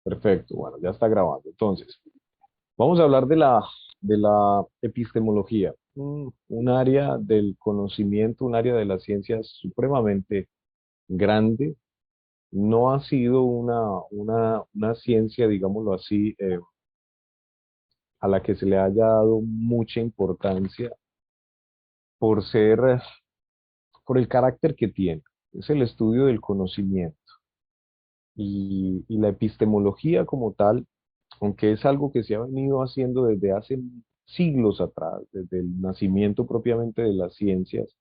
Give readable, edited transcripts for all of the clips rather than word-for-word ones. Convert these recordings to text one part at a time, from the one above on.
Perfecto, bueno, ya está grabando. Entonces, vamos a hablar de la epistemología, un área del conocimiento, un área de la ciencia supremamente grande. No ha sido una ciencia, digámoslo así, a la que se le haya dado mucha importancia por ser, por el carácter que tiene. Es el estudio del conocimiento. Y la epistemología como tal, aunque es algo que se ha venido haciendo desde hace siglos atrás, desde el nacimiento propiamente de las ciencias,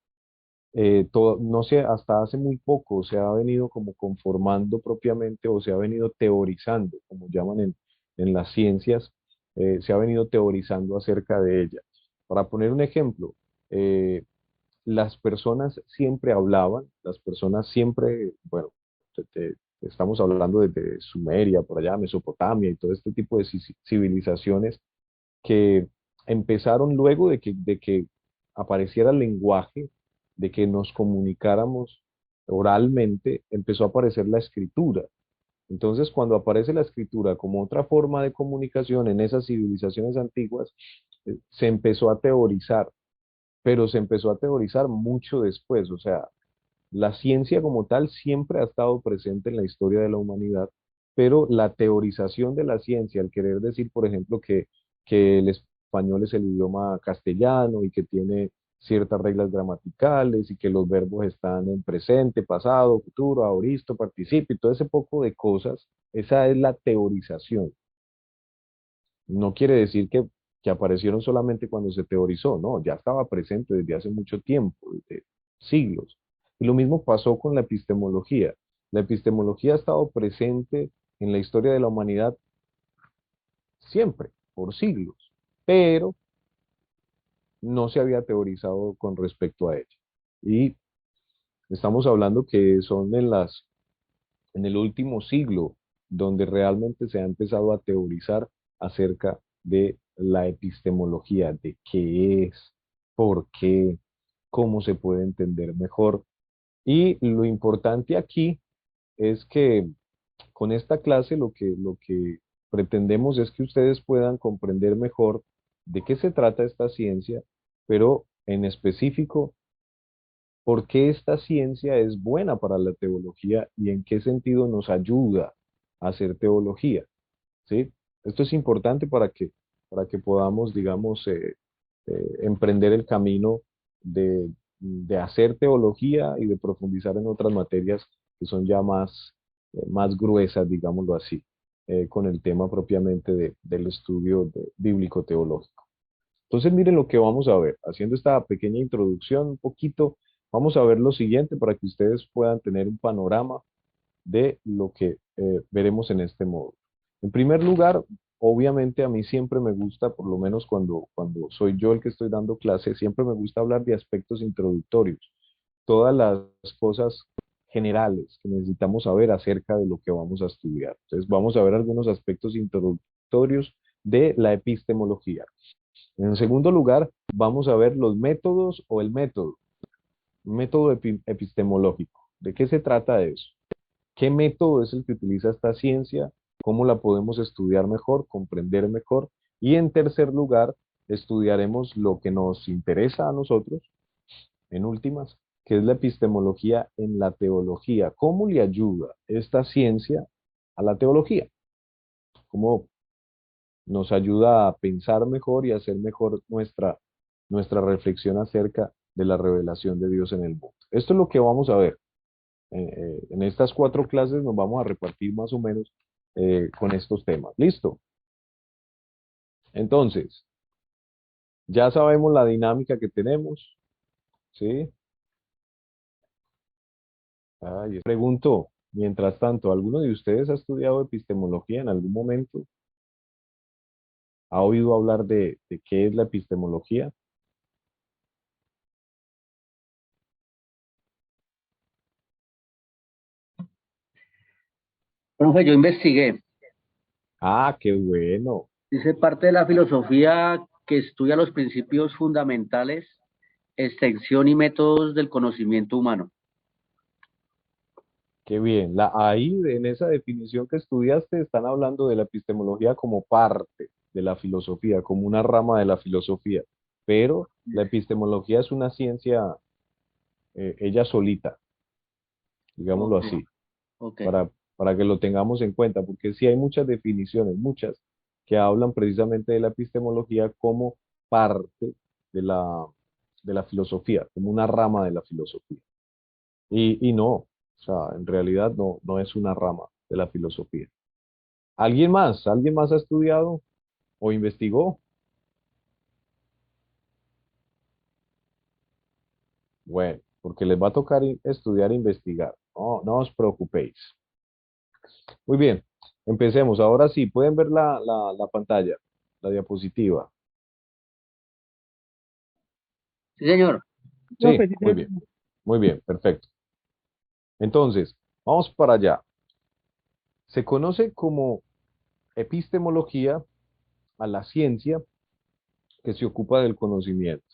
no sé, hasta hace muy poco se ha venido como conformando propiamente o se ha venido teorizando, como llaman en las ciencias, se ha venido teorizando acerca de ella. Para poner un ejemplo, eh, las personas siempre hablaban, las personas siempre, bueno, estamos hablando desde Sumeria, por allá, Mesopotamia y todo este tipo de civilizaciones que empezaron luego de que apareciera el lenguaje, de que nos comunicáramos oralmente, empezó a aparecer la escritura. Entonces, cuando aparece la escritura como otra forma de comunicación en esas civilizaciones antiguas, se empezó a teorizar, pero se empezó a teorizar mucho después. O sea, la ciencia como tal siempre ha estado presente en la historia de la humanidad, pero la teorización de la ciencia, al querer decir, por ejemplo, que el español es el idioma castellano y que tiene ciertas reglas gramaticales y que los verbos están en presente, pasado, futuro, aoristo, participio y todo ese poco de cosas, esa es la teorización. No quiere decir que aparecieron solamente cuando se teorizó, no, ya estaba presente desde hace mucho tiempo, desde siglos. Y lo mismo pasó con la epistemología. La epistemología ha estado presente en la historia de la humanidad siempre, por siglos, pero no se había teorizado con respecto a ella. Y estamos hablando que son en el último siglo donde realmente se ha empezado a teorizar acerca de la epistemología, de qué es, por qué, cómo se puede entender mejor. Y lo importante aquí es que con esta clase lo que pretendemos es que ustedes puedan comprender mejor de qué se trata esta ciencia, pero en específico por qué esta ciencia es buena para la teología y en qué sentido nos ayuda a hacer teología, ¿sí? Esto es importante para que podamos, digamos, emprender el camino de hacer teología y de profundizar en otras materias que son ya más gruesas, digámoslo así, con el tema propiamente del estudio bíblico-teológico. Entonces, miren lo que vamos a ver. Haciendo esta pequeña introducción, un poquito, vamos a ver lo siguiente para que ustedes puedan tener un panorama de lo que veremos en este módulo. En primer lugar, obviamente a mí siempre me gusta, por lo menos cuando soy yo el que estoy dando clase, siempre me gusta hablar de aspectos introductorios, todas las cosas generales que necesitamos saber acerca de lo que vamos a estudiar. Entonces, vamos a ver algunos aspectos introductorios de la epistemología. En segundo lugar, vamos a ver los métodos o el método, método epistemológico. ¿De qué se trata eso? ¿Qué método es el que utiliza esta ciencia? ¿Cómo la podemos estudiar mejor, comprender mejor? Y en tercer lugar, estudiaremos lo que nos interesa a nosotros, en últimas, que es la epistemología en la teología. ¿Cómo le ayuda esta ciencia a la teología? ¿Cómo nos ayuda a pensar mejor y a hacer mejor nuestra reflexión acerca de la revelación de Dios en el mundo? Esto es lo que vamos a ver. En estas cuatro clases nos vamos a repartir más o menos con estos temas. ¿Listo? Entonces, ya sabemos la dinámica que tenemos, ¿sí? Ay, pregunto, mientras tanto, ¿alguno de ustedes ha estudiado epistemología en algún momento? ¿Ha oído hablar de qué es la epistemología? Profe, yo investigué. Ah, qué bueno. Dice parte de la filosofía que estudia los principios fundamentales, extensión y métodos del conocimiento humano. qué bien. Ahí, en esa definición que estudiaste, están hablando de la epistemología como parte de la filosofía, como una rama de la filosofía. Pero la epistemología es una ciencia, ella solita, digámoslo Ok, así, ok. para que lo tengamos en cuenta, porque sí hay muchas definiciones, muchas, que hablan precisamente de la epistemología como parte de de la filosofía, como una rama de la filosofía. Y no, o sea, en realidad no es una rama de la filosofía. ¿Alguien más? ¿Alguien más ha estudiado o investigó? Bueno, porque les va a tocar estudiar e investigar. No os preocupéis. Muy bien, empecemos. Ahora sí, pueden ver la pantalla, la diapositiva. Sí, señor. Sí, muy bien, perfecto. Entonces, vamos para allá. Se conoce como epistemología a la ciencia que se ocupa del conocimiento,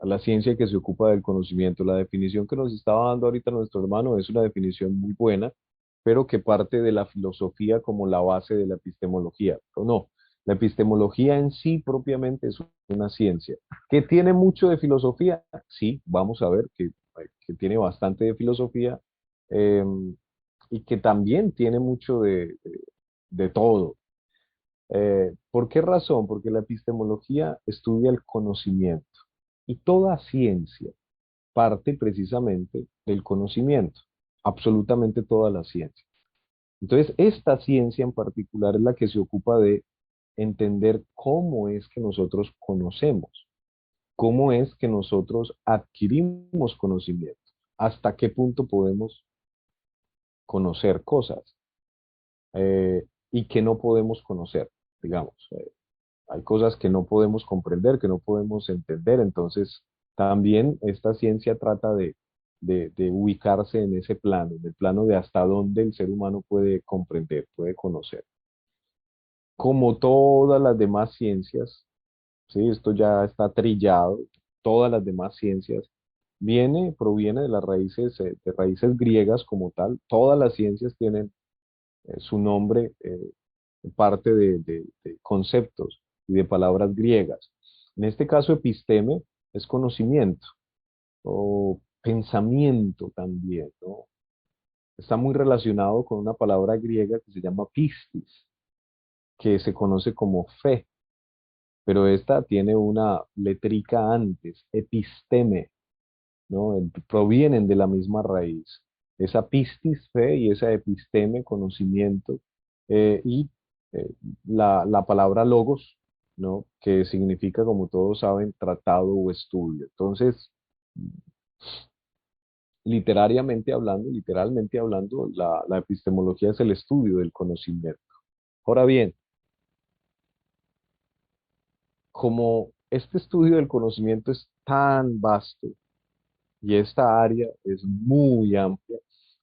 a la ciencia que se ocupa del conocimiento. La definición que nos estaba dando ahorita nuestro hermano es una definición muy buena, pero que parte de la filosofía como la base de la epistemología. ¿O no? La epistemología en sí propiamente es una ciencia. ¿Que tiene mucho de filosofía? Sí, vamos a ver que tiene bastante de filosofía, eh, y que también tiene mucho de todo. ¿Por qué razón? Porque la epistemología estudia el conocimiento y toda ciencia parte precisamente del conocimiento, absolutamente toda la ciencia. Entonces, esta ciencia en particular es la que se ocupa de entender cómo es que nosotros conocemos, cómo es que nosotros adquirimos conocimiento, hasta qué punto podemos conocer cosas, y que no podemos conocer, digamos. Hay cosas que no podemos comprender, que no podemos entender, entonces también esta ciencia trata de ubicarse en ese plano, en el plano de hasta dónde el ser humano puede comprender, puede conocer. Como todas las demás ciencias, ¿sí? Esto ya está trillado, todas las demás ciencias, proviene de las raíces, de raíces griegas como tal, todas las ciencias tienen su nombre, parte de conceptos y de palabras griegas. En este caso, episteme es conocimiento o pensamiento también, ¿no? Está muy relacionado con una palabra griega que se llama pistis, que se conoce como fe, pero esta tiene una letrica antes, episteme, ¿no? Provienen de la misma raíz. Esa pistis, fe, y esa episteme, conocimiento, y la palabra logos, ¿no? Que significa, como todos saben, tratado o estudio. Entonces, literalmente hablando, la epistemología es el estudio del conocimiento. Ahora bien, como este estudio del conocimiento es tan vasto, y esta área es muy amplia,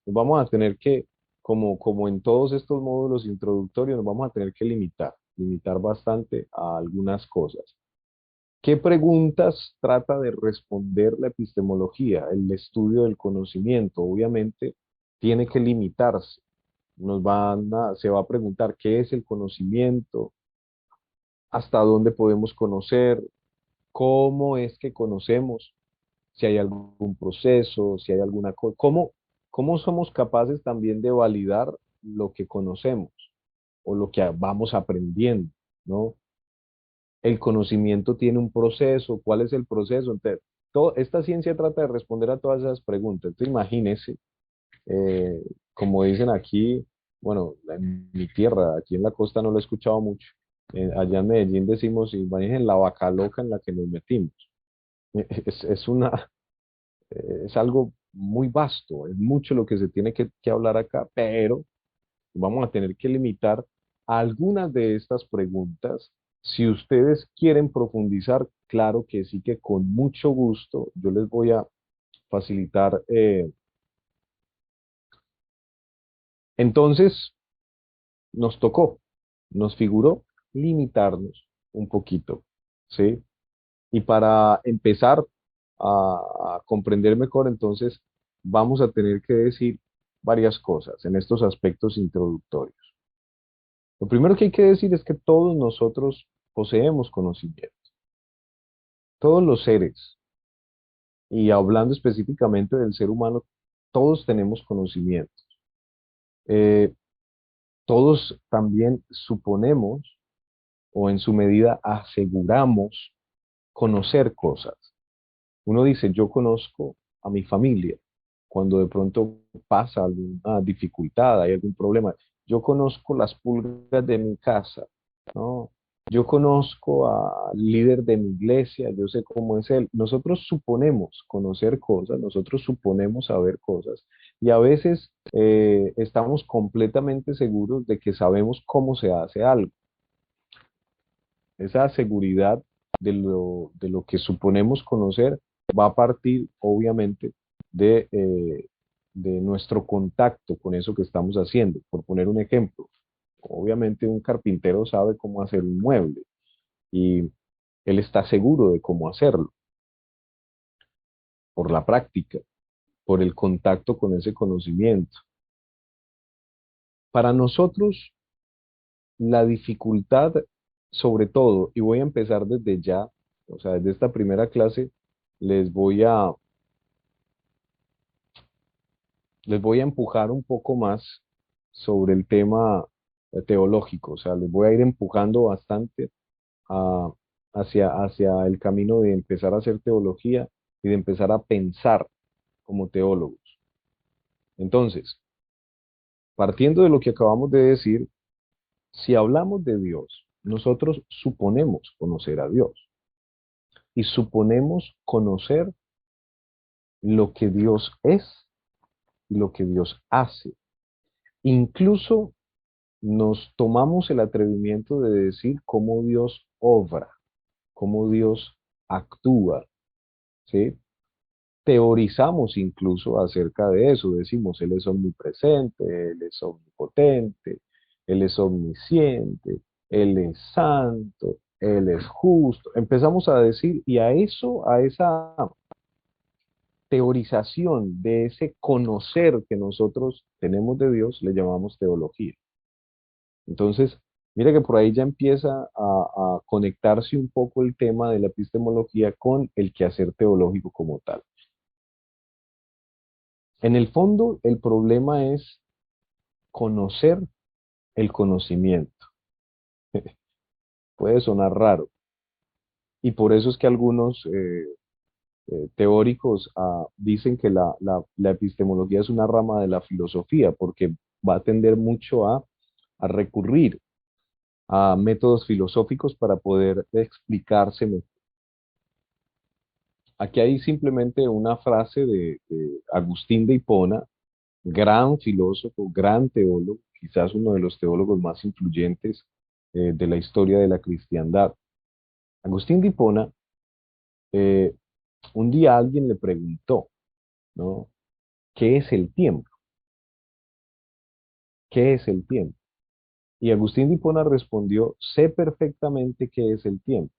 nos vamos a tener que, como en todos estos módulos introductorios, nos vamos a tener que limitar bastante a algunas cosas. ¿Qué preguntas trata de responder la epistemología, el estudio del conocimiento? Obviamente tiene que limitarse. Se va a preguntar qué es el conocimiento, hasta dónde podemos conocer, cómo es que conocemos, si hay algún proceso, si hay alguna cosa, cómo somos capaces también de validar lo que conocemos o lo que vamos aprendiendo, ¿no? El conocimiento tiene un proceso, ¿cuál es el proceso? Entonces, esta ciencia trata de responder a todas esas preguntas. Entonces, imagínese, eh, como dicen aquí, bueno, en mi tierra, aquí en la costa no lo he escuchado mucho. Allá en Medellín decimos, imagínense la vaca loca en la que nos metimos. Es una, es algo muy vasto, es mucho lo que se tiene que hablar acá, pero vamos a tener que limitar algunas de estas preguntas. Si ustedes quieren profundizar, claro que sí, que con mucho gusto yo les voy a facilitar. Entonces, nos tocó, nos figuró limitarnos un poquito, ¿sí? Y para empezar a comprender mejor, entonces vamos a tener que decir, varias cosas en estos aspectos introductorios. Lo primero que hay que decir es que todos nosotros poseemos conocimiento, todos los seres, y hablando específicamente del ser humano, todos tenemos conocimiento. Eh, Todos también suponemos, o en su medida aseguramos, conocer cosas. Uno dice, yo conozco a mi familia, cuando de pronto pasa alguna dificultad, hay algún problema. Yo conozco las pulgas de mi casa, ¿no? Yo conozco al líder de mi iglesia, yo sé cómo es él. Nosotros suponemos conocer cosas, nosotros suponemos saber cosas, y a veces estamos completamente seguros de que sabemos cómo se hace algo. Esa seguridad de lo que suponemos conocer va a partir, obviamente, de nuestro contacto con eso que estamos haciendo. Por poner un ejemplo, obviamente un carpintero sabe cómo hacer un mueble y él está seguro de cómo hacerlo, por la práctica, por el contacto con ese conocimiento. Para nosotros, la dificultad, sobre todo, y voy a empezar desde ya, o sea, desde esta primera clase, les voy a, les voy a empujar un poco más sobre el tema teológico, o sea, les voy a ir empujando bastante a- hacia el camino de empezar a hacer teología y de empezar a pensar como teólogos. Entonces, partiendo de lo que acabamos de decir, si hablamos de Dios, nosotros suponemos conocer a Dios y suponemos conocer lo que Dios es y lo que Dios hace. Incluso nos tomamos el atrevimiento de decir cómo Dios obra, cómo Dios actúa, ¿sí? Teorizamos incluso acerca de eso, decimos, Él es omnipresente, Él es omnipotente, Él es omnisciente, Él es santo, Él es justo. Empezamos a decir, y a eso, a esa teorización de ese conocer que nosotros tenemos de Dios, le llamamos teología. Entonces, mira que por ahí ya empieza a conectarse un poco el tema de la epistemología con el quehacer teológico como tal. En el fondo, el problema es conocer el conocimiento. Puede sonar raro. Y por eso es que algunos teóricos dicen que la epistemología es una rama de la filosofía, porque va a tender mucho a recurrir a métodos filosóficos para poder explicarse mejor. Aquí hay simplemente una frase de Agustín de Hipona, gran filósofo, gran teólogo, quizás uno de los teólogos más influyentes de la historia de la cristiandad. Agustín de Hipona, eh, un día alguien le preguntó, ¿no? ¿Qué es el tiempo? ¿Qué es el tiempo? Y Agustín de Hipona respondió, sé perfectamente qué es el tiempo,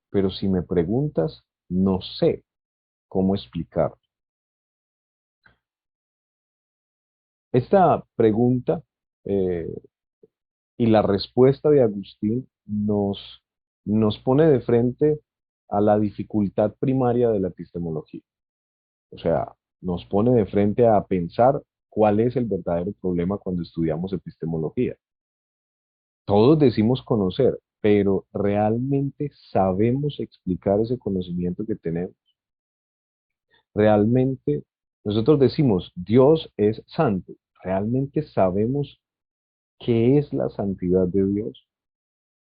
pero si me preguntas, no sé cómo explicarlo. Esta pregunta eh, y la respuesta de Agustín nos pone de frente a la dificultad primaria de la epistemología. O sea, nos pone de frente a pensar cuál es el verdadero problema cuando estudiamos epistemología. Todos decimos conocer, pero ¿realmente sabemos explicar ese conocimiento que tenemos? ¿Realmente nosotros decimos Dios es santo? ¿Realmente sabemos qué es la santidad de Dios?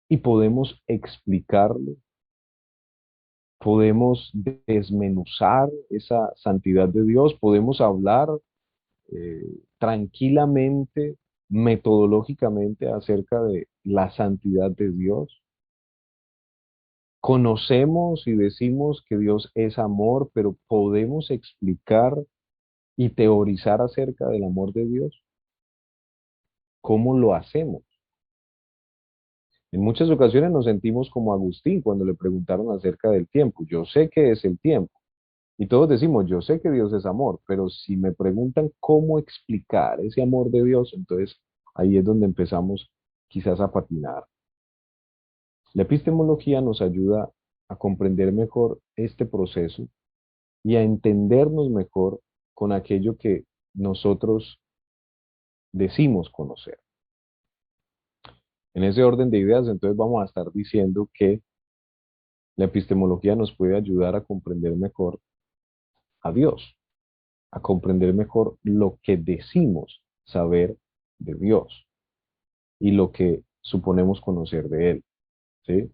Y podemos explicarlo, podemos desmenuzar esa santidad de Dios, podemos hablar eh, tranquilamente, metodológicamente acerca de la santidad de Dios. Conocemos y decimos que Dios es amor, pero podemos explicar y teorizar acerca del amor de Dios. ¿Cómo lo hacemos? En muchas ocasiones nos sentimos como Agustín cuando le preguntaron acerca del tiempo. Yo sé qué es el tiempo, Y todos decimos, yo sé que Dios es amor, pero si me preguntan cómo explicar ese amor de Dios, entonces ahí es donde empezamos quizás a patinar. La epistemología nos ayuda a comprender mejor este proceso y a entendernos mejor con aquello que nosotros decimos conocer. En ese orden de ideas, entonces vamos a estar diciendo que la epistemología nos puede ayudar a comprender mejor a Dios, a comprender mejor lo que decimos saber de Dios y lo que suponemos conocer de Él, ¿sí?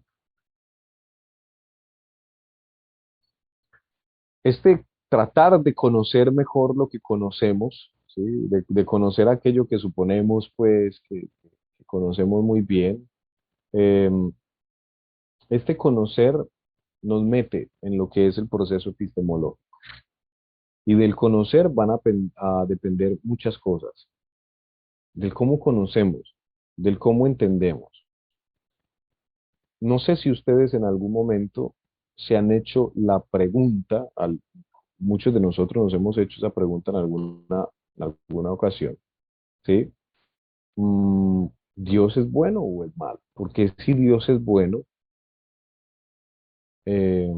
Este tratar de conocer mejor lo que conocemos, ¿sí? De conocer aquello que suponemos, pues, que conocemos muy bien, eh, este conocer nos mete en lo que es el proceso epistemológico. Y del conocer van a depender muchas cosas, del cómo conocemos, del cómo entendemos. No sé si ustedes en algún momento se han hecho la pregunta, muchos de nosotros nos hemos hecho esa pregunta en alguna ocasión, ¿sí? Mm, ¿Dios es bueno o es malo? Porque si Dios es bueno, eh,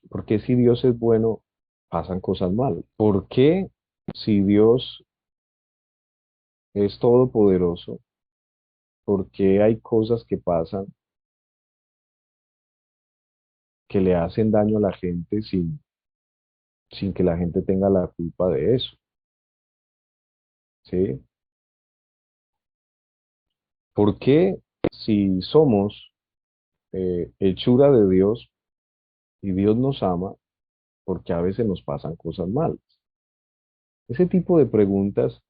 porque si Dios es bueno, pasan cosas malas? ¿Por qué si Dios es todopoderoso, por qué hay cosas que pasan que le hacen daño a la gente sin que la gente tenga la culpa de eso? ¿Sí? ¿Por qué si somos hechura de Dios y Dios nos ama, porque a veces nos pasan cosas malas? Ese tipo de preguntas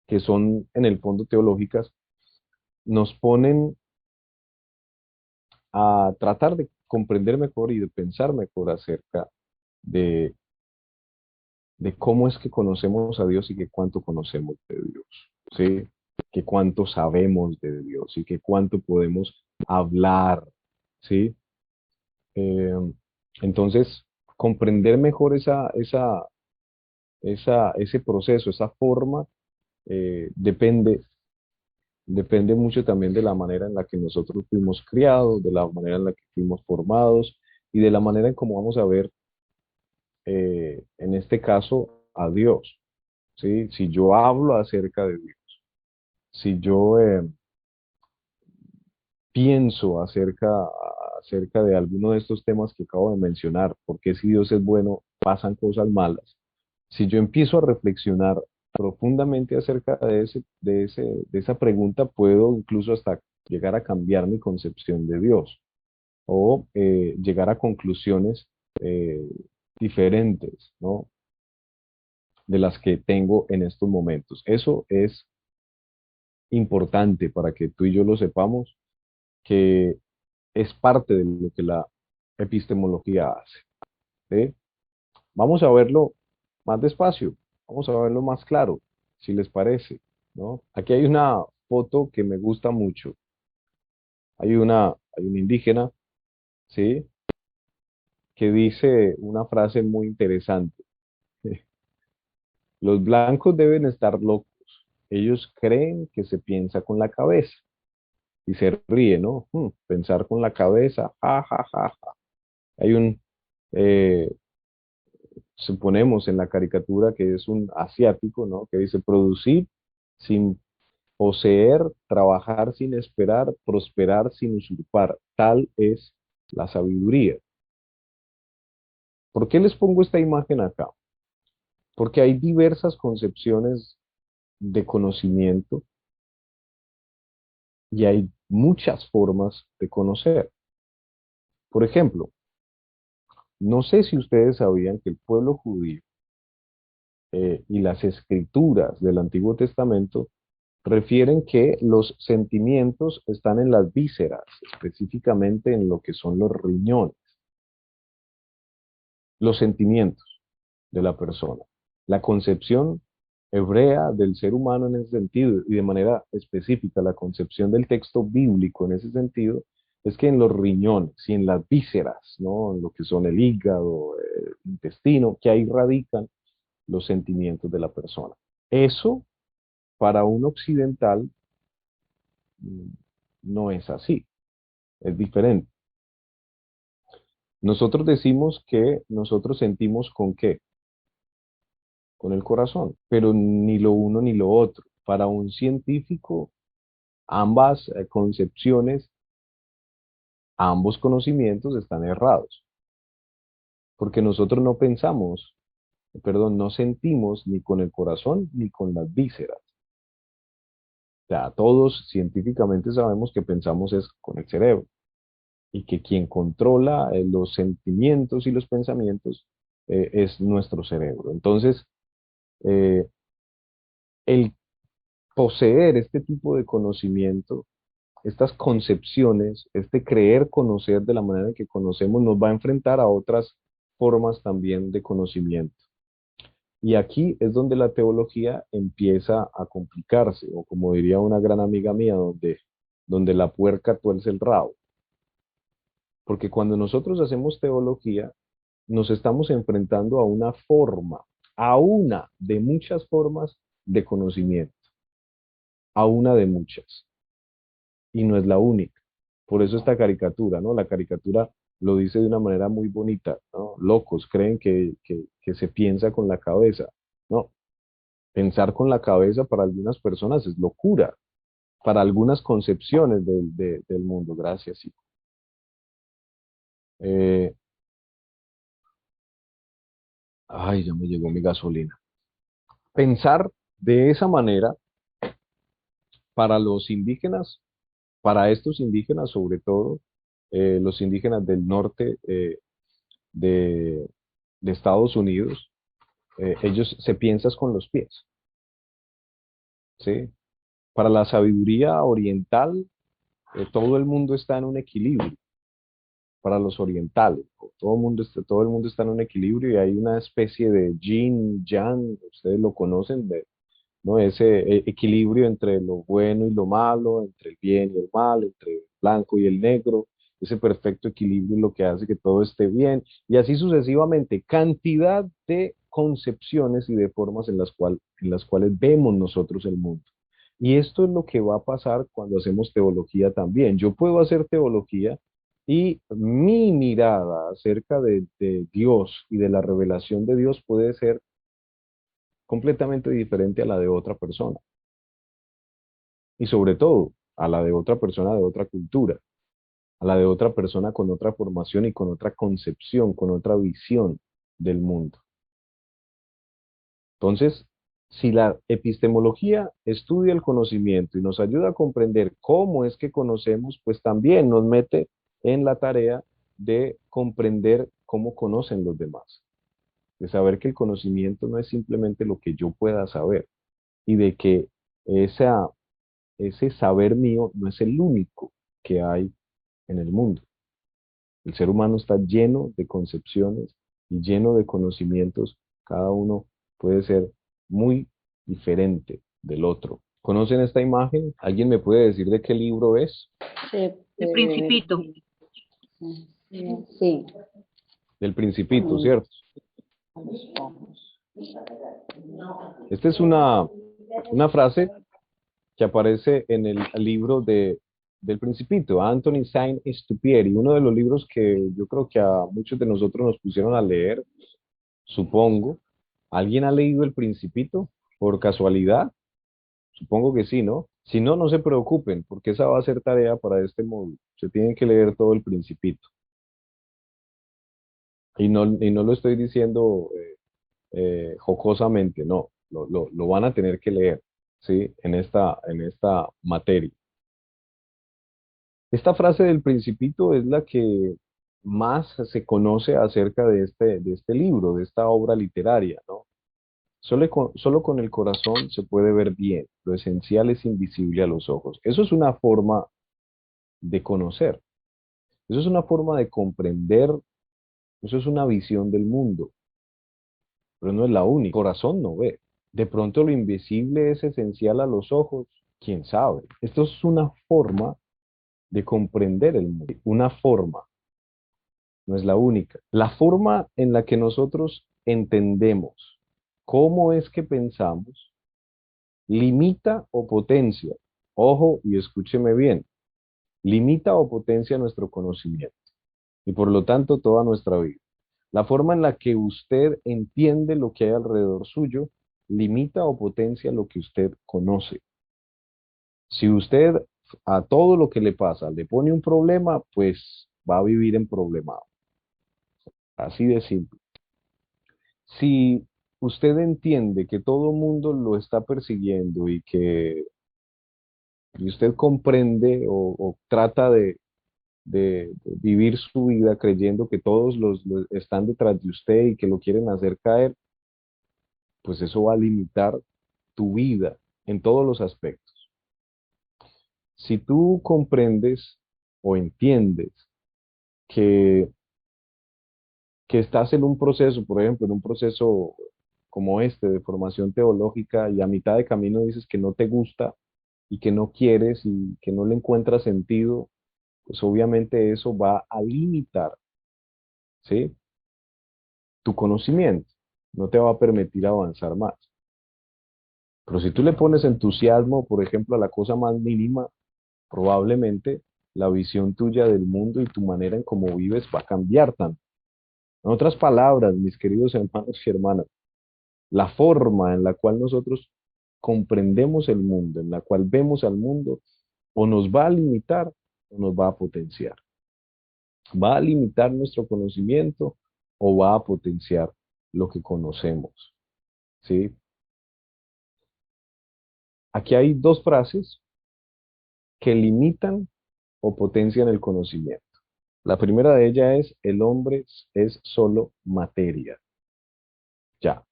que son en el fondo teológicas nos ponen a tratar de comprender mejor y de pensar mejor acerca de, de cómo es que conocemos a Dios y que cuánto conocemos de Dios, ¿sí? Que cuánto sabemos de Dios y que cuánto podemos hablar, ¿sí? Eh, entonces, comprender mejor ese proceso, esa forma, depende mucho también de la manera en la que nosotros fuimos criados, de la manera en la que fuimos formados y de la manera en cómo vamos a ver, en este caso, a Dios, ¿sí? Si yo hablo acerca de Dios, si yo pienso acerca de alguno de estos temas que acabo de mencionar, porque si Dios es bueno, pasan cosas malas. Si yo empiezo a reflexionar profundamente acerca de esa pregunta, puedo incluso hasta llegar a cambiar mi concepción de Dios o llegar a conclusiones eh, diferentes, ¿no? De las que tengo en estos momentos. Eso es importante para que tú y yo lo sepamos, que es parte de lo que la epistemología hace, ¿sí? Vamos a verlo más despacio, vamos a verlo más claro, si les parece, ¿no? Aquí hay una foto que me gusta mucho. Hay una indígena, ¿sí? Que dice una frase muy interesante. Los blancos deben estar locos. Ellos creen que se piensa con la cabeza. Y se ríe, ¿no? Pensar con la cabeza, ja, ja, ja, ja. Hay eh, suponemos en la caricatura que es un asiático, ¿no? Que dice producir sin poseer, trabajar sin esperar, prosperar sin usurpar. Tal es la sabiduría. ¿Por qué les pongo esta imagen acá? Porque hay diversas concepciones de conocimiento y hay muchas formas de conocer. Por ejemplo, no sé si ustedes sabían que el pueblo judío y las escrituras del Antiguo Testamento refieren que los sentimientos están en las vísceras, específicamente en lo que son los riñones, los sentimientos de la persona. La concepción hebrea del ser humano en ese sentido y de manera específica la concepción del texto bíblico en ese sentido es que en los riñones y en las vísceras, ¿no? En lo que son el hígado, el intestino, que ahí radican los sentimientos de la persona. Eso, para un occidental, mm, no es así, es diferente. Nosotros decimos que nosotros sentimos ¿con qué? Con el corazón, pero ni lo uno ni lo otro. Para un científico, ambas concepciones, ambos conocimientos están errados, porque nosotros no pensamos, perdón, no sentimos ni con el corazón ni con las vísceras. O sea, todos científicamente sabemos que pensamos es con el cerebro y que quien controla los sentimientos y los pensamientos es nuestro cerebro. Entonces, eh, el poseer este tipo de conocimiento, estas concepciones, este creer conocer de la manera en que conocemos, nos va a enfrentar a otras formas también de conocimiento. Y aquí es donde la teología empieza a complicarse, o como diría una gran amiga mía, donde la puerca tuerce el rabo. Porque cuando nosotros hacemos teología, nos estamos enfrentando a una forma, a una de muchas formas de conocimiento, a una de muchas. Y no es la única. Por eso esta caricatura, ¿no? La caricatura lo dice de una manera muy bonita, ¿no? Locos creen que se piensa con la cabeza. No, pensar con la cabeza para algunas personas es locura, para algunas concepciones del mundo. Gracias, sí. Eh, ay, ya me llegó mi gasolina. Pensar de esa manera para los indígenas, para estos indígenas sobre todo, los indígenas del norte de, de Estados Unidos, ellos se piensan con los pies, ¿sí? Para la sabiduría oriental, todo el mundo está en un equilibrio. Para los orientales, todo el mundo está en un equilibrio y hay una especie de yin, yang, ustedes lo conocen, ¿no? Ese equilibrio entre lo bueno y lo malo, entre el bien y el mal, entre el blanco y el negro, ese perfecto equilibrio es lo que hace que todo esté bien, y así sucesivamente, cantidad de concepciones y de formas en las cuales vemos nosotros el mundo. Y esto es lo que va a pasar cuando hacemos teología también. Yo puedo hacer teología y mi mirada acerca de Dios y de la revelación de Dios puede ser completamente diferente a la de otra persona y sobre todo a la de otra persona de otra cultura, a la de otra persona con otra formación y con otra concepción, con otra visión del mundo. Entonces, si la epistemología estudia el conocimiento y nos ayuda a comprender cómo es que conocemos, pues también nos mete en la tarea de comprender cómo conocen los demás, de saber que el conocimiento no es simplemente lo que yo pueda saber y de que esa ese saber mío no es el único que hay en el mundo. El ser humano está lleno de concepciones y lleno de conocimientos. Cada uno puede ser muy diferente del otro. ¿Conocen esta imagen? ¿Alguien me puede decir de qué libro es? Se El puede ver. Principito. Sí, Del Principito, mm, ¿cierto? a los ojos. Esta es una frase que aparece en el libro del Principito, Anthony Saint-Exupéry, uno de los libros que yo creo que a muchos de nosotros nos pusieron a leer, supongo. ¿Alguien ha leído El Principito por casualidad? Supongo que sí, ¿no? Si no, no se preocupen, porque esa va a ser tarea para este módulo. Se tienen que leer todo El Principito. Y no lo estoy diciendo jocosamente, no, lo van a tener que leer, ¿sí? En esta materia. Esta frase del Principito es la que más se conoce acerca de este libro, de esta obra literaria, ¿no? Solo con el corazón se puede ver bien, lo esencial es invisible a los ojos. Eso es una forma de conocer, eso es una forma de comprender, eso es una visión del mundo, pero no es la única. El corazón no ve. De pronto lo invisible es esencial a los ojos, quién sabe. Esto es una forma de comprender el mundo. Una forma, no es la única. La forma en la que nosotros entendemos cómo es que pensamos limita o potencia, ojo y escúcheme bien, limita o potencia nuestro conocimiento y por lo tanto toda nuestra vida. La forma en la que usted entiende lo que hay alrededor suyo limita o potencia lo que usted conoce. Si usted a todo lo que le pasa le pone un problema, pues va a vivir en problemado. Así de simple. Si usted entiende que todo el mundo lo está persiguiendo y usted comprende o trata de vivir su vida creyendo que todos los están detrás de usted y que lo quieren hacer caer, pues eso va a limitar tu vida en todos los aspectos. Si tú comprendes o entiendes que, que estás en un proceso, por ejemplo, en un proceso como este de formación teológica y a mitad de camino dices que no te gusta y que no quieres y que no le encuentras sentido, pues obviamente eso va a limitar, ¿sí? Tu conocimiento, no te va a permitir avanzar más. Pero si tú le pones entusiasmo, por ejemplo, a la cosa más mínima, probablemente la visión tuya del mundo y tu manera en cómo vives va a cambiar tanto. En otras palabras, mis queridos hermanos y hermanas, la forma en la cual nosotros comprendemos el mundo, en la cual vemos al mundo, o nos va a limitar o nos va a potenciar. Va a limitar nuestro conocimiento o va a potenciar lo que conocemos, ¿sí? Aquí hay dos frases que limitan o potencian el conocimiento. La primera de ellas es, el hombre es solo materia, ya.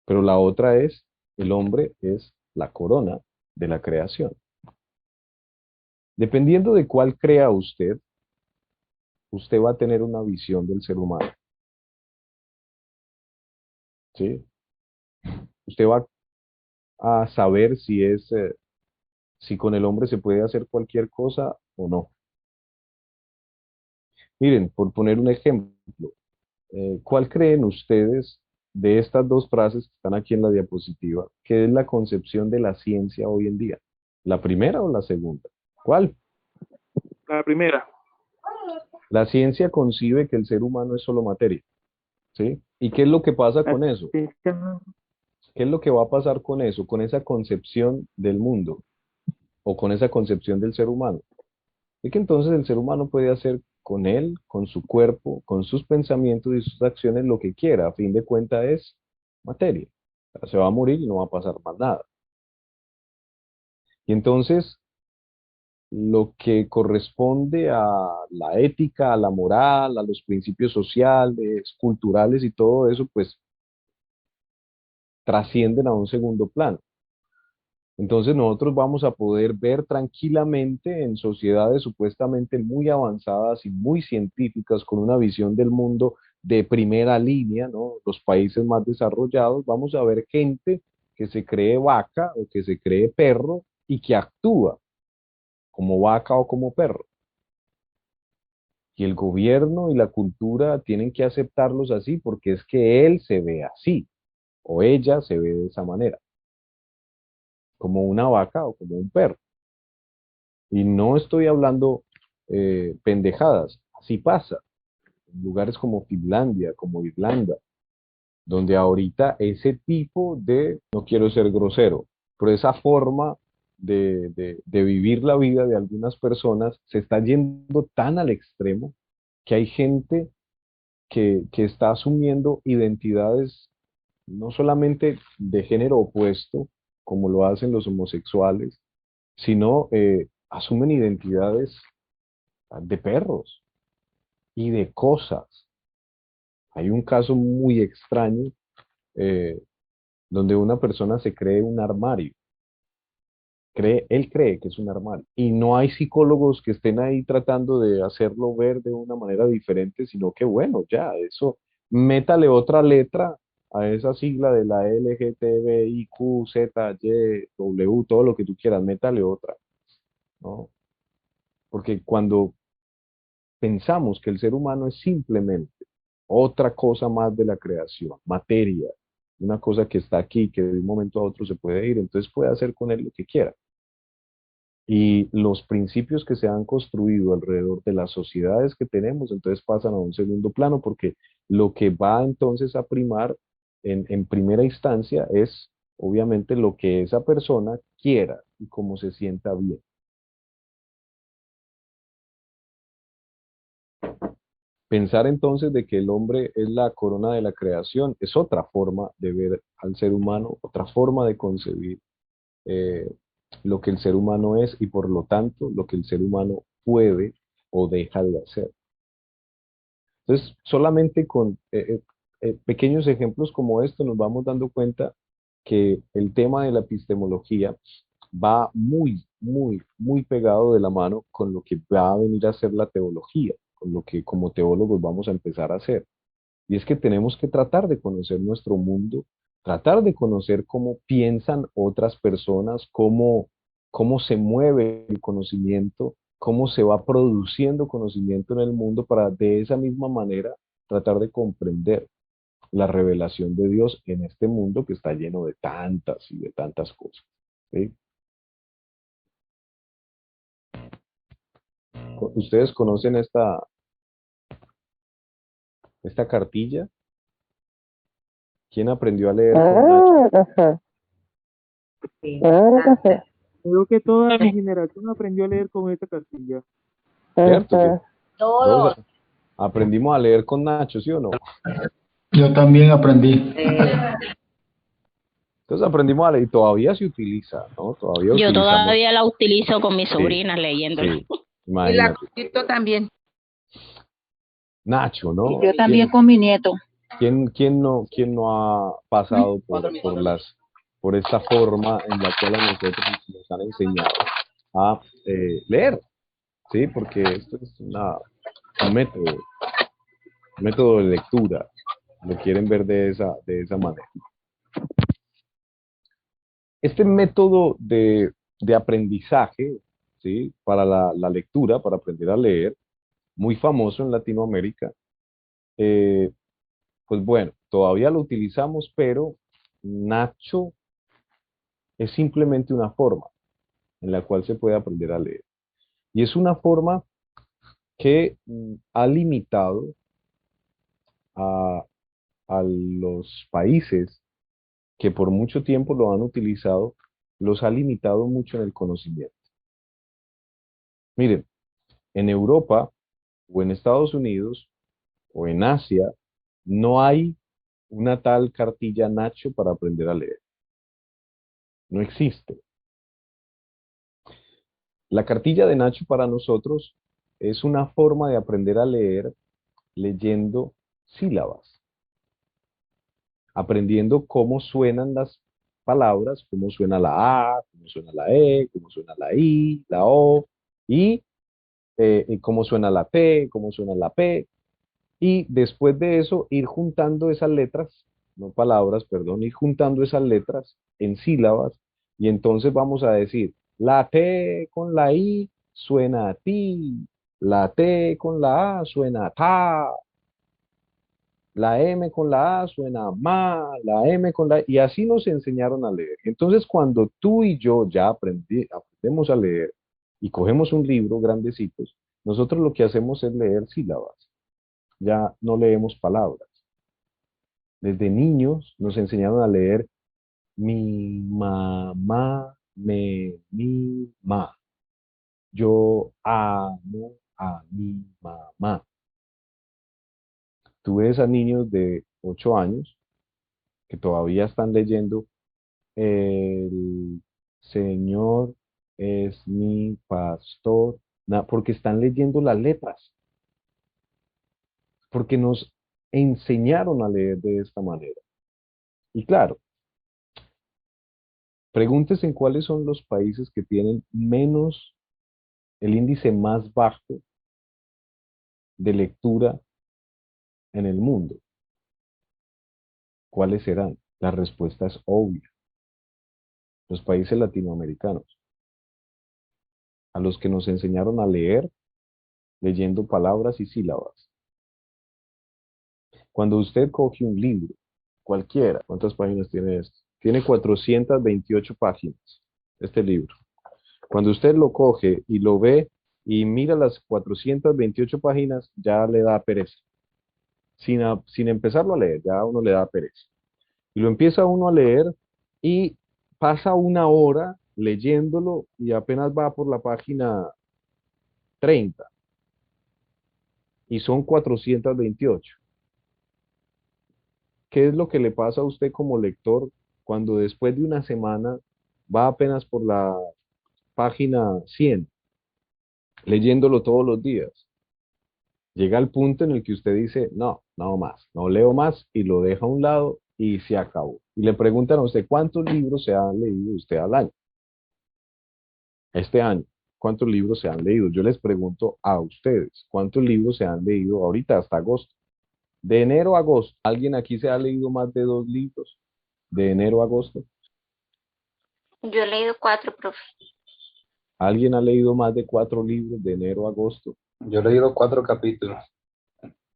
Pero la otra es, el hombre es la corona de la creación. Dependiendo de cuál crea usted, usted va a tener una visión del ser humano, ¿sí? Usted va a saber si con el hombre se puede hacer cualquier cosa o no. Miren, por poner un ejemplo, ¿cuál creen ustedes de estas dos frases que están aquí en la diapositiva, que es la concepción de la ciencia hoy en día? ¿La primera o la segunda? ¿Cuál? La primera. La ciencia concibe que el ser humano es solo materia, ¿sí? ¿Y qué es lo que pasa con eso? ¿Qué es lo que va a pasar con eso, con esa concepción del mundo o con esa concepción del ser humano? Es que entonces el ser humano puede hacer con él, con su cuerpo, con sus pensamientos y sus acciones lo que quiera. A fin de cuentas es materia. O sea, se va a morir y no va a pasar más nada. Y entonces lo que corresponde a la ética, a la moral, a los principios sociales, culturales y todo eso, pues trascienden a un segundo plano. Entonces nosotros vamos a poder ver tranquilamente en sociedades supuestamente muy avanzadas y muy científicas, con una visión del mundo de primera línea, ¿no? Los países más desarrollados, vamos a ver gente que se cree vaca o que se cree perro y que actúa como vaca o como perro. Y el gobierno y la cultura tienen que aceptarlos así porque es que él se ve así o ella se ve de esa manera, como una vaca o como un perro. Y no estoy hablando pendejadas, así pasa. En lugares como Finlandia, como Irlanda, donde ahorita ese tipo de, no quiero ser grosero, pero esa forma de vivir la vida de algunas personas se está yendo tan al extremo que hay gente que está asumiendo identidades no solamente de género opuesto, como lo hacen los homosexuales, sino asumen identidades de perros y de cosas. Hay un caso muy extraño eh, donde una persona se cree un armario. Él cree que es un armario. Y no hay psicólogos que estén ahí tratando de hacerlo ver de una manera diferente, sino que bueno, ya, eso, métale otra letra a esa sigla de la LGTBIQ, Z, Y, W, todo lo que tú quieras, métale otra, ¿no? Porque cuando pensamos que el ser humano es simplemente otra cosa más de la creación, materia, una cosa que está aquí, que de un momento a otro se puede ir, entonces puede hacer con él lo que quiera. Y los principios que se han construido alrededor de las sociedades que tenemos, entonces pasan a un segundo plano, porque lo que va entonces a primar en primera instancia es obviamente lo que esa persona quiera y cómo se sienta bien. Pensar entonces de que el hombre es la corona de la creación es otra forma de ver al ser humano, otra forma de concebir eh, lo que el ser humano es y por lo tanto lo que el ser humano puede o deja de hacer. Entonces, solamente con pequeños ejemplos como esto nos vamos dando cuenta que el tema de la epistemología va muy, muy, muy pegado de la mano con lo que va a venir a ser la teología, con lo que como teólogos vamos a empezar a hacer. Y es que tenemos que tratar de conocer nuestro mundo, tratar de conocer cómo piensan otras personas, cómo se mueve el conocimiento, cómo se va produciendo conocimiento en el mundo para de esa misma manera tratar de comprender la revelación de Dios en este mundo que está lleno de tantas y de tantas cosas. ¿Sí? ¿Ustedes conocen esta cartilla? ¿Quién aprendió a leer con Nacho? Ajá. Sí. Ajá. Creo que toda mi generación aprendió a leer con esta cartilla. ¿Cierto? Que Todos. todos aprendimos a leer con Nacho, ¿sí o no? Yo también aprendí. Entonces aprendimos a leer y todavía se utiliza, ¿no? Todavía Yo utilizamos. todavía la utilizo con mis Sí, sobrinas leyéndola. sí, Y la imagínate. conquistó también. Nacho, Y ¿no? yo también con mi nieto. ¿Quién no ha pasado por esta forma en la cual a nosotros nos han enseñado a leer? ¿Sí? Porque esto es un método de lectura. Lo quieren ver de esa manera. Este método de aprendizaje, ¿sí? Para la lectura, para aprender a leer, muy famoso en Latinoamérica, eh, pues bueno, todavía lo utilizamos, pero Nacho es simplemente una forma en la cual se puede aprender a leer. Y es una forma que ha limitado a, a los países que por mucho tiempo lo han utilizado, los ha limitado mucho en el conocimiento. Miren, en Europa o en Estados Unidos o en Asia no hay una tal cartilla Nacho para aprender a leer. No existe. La cartilla de Nacho para nosotros es una forma de aprender a leer leyendo sílabas, aprendiendo cómo suenan las palabras, cómo suena la A, cómo suena la E, cómo suena la I, la O, y cómo suena la T, cómo suena la P. Y después de eso, ir juntando esas letras, no palabras, perdón, ir juntando esas letras en sílabas. Y entonces vamos a decir, la T con la I suena a ti, la T con la A suena a ta, la M con la A suena a ma, la M con la... Y así nos enseñaron a leer. Entonces, cuando tú y yo ya aprendemos a leer y cogemos un libro grandecitos, nosotros lo que hacemos es leer sílabas, ya no leemos palabras. Desde niños nos enseñaron a leer mi mamá, mi ma. Yo amo a mi mamá. Tú ves a niños de 8 años que todavía están leyendo el Señor es mi pastor, porque están leyendo las letras, porque nos enseñaron a leer de esta manera. Y claro, pregúntese en cuáles son los países que tienen el índice más bajo de lectura en el mundo. ¿Cuáles serán? La respuesta es obvia. Los países latinoamericanos. a los que nos enseñaron a leer leyendo palabras y sílabas. Cuando usted coge un libro, cualquiera, ¿cuántas páginas tiene esto? Tiene 428 páginas, este libro. Cuando usted lo coge y lo ve y mira las 428 páginas, ya le da pereza. Sin empezarlo a leer, ya a uno le da pereza. Y lo empieza uno a leer y pasa una hora leyéndolo y apenas va por la página 30 y son 428. ¿Qué es lo que le pasa a usted como lector cuando después de una semana va apenas por la página 100, leyéndolo todos los días? Llega al punto en el que usted dice, no, no más, no leo más y lo deja a un lado y se acabó. Y le preguntan a usted, ¿cuántos libros se ha leído usted al año? Este año, ¿cuántos libros se han leído? Yo les pregunto a ustedes, ¿cuántos libros se han leído ahorita hasta agosto? De enero a agosto, ¿alguien aquí se ha leído más de 2 libros? De enero a agosto. Yo he leído 4, profe. ¿Alguien ha leído más de 4 libros de enero a agosto? Yo he leído 4 capítulos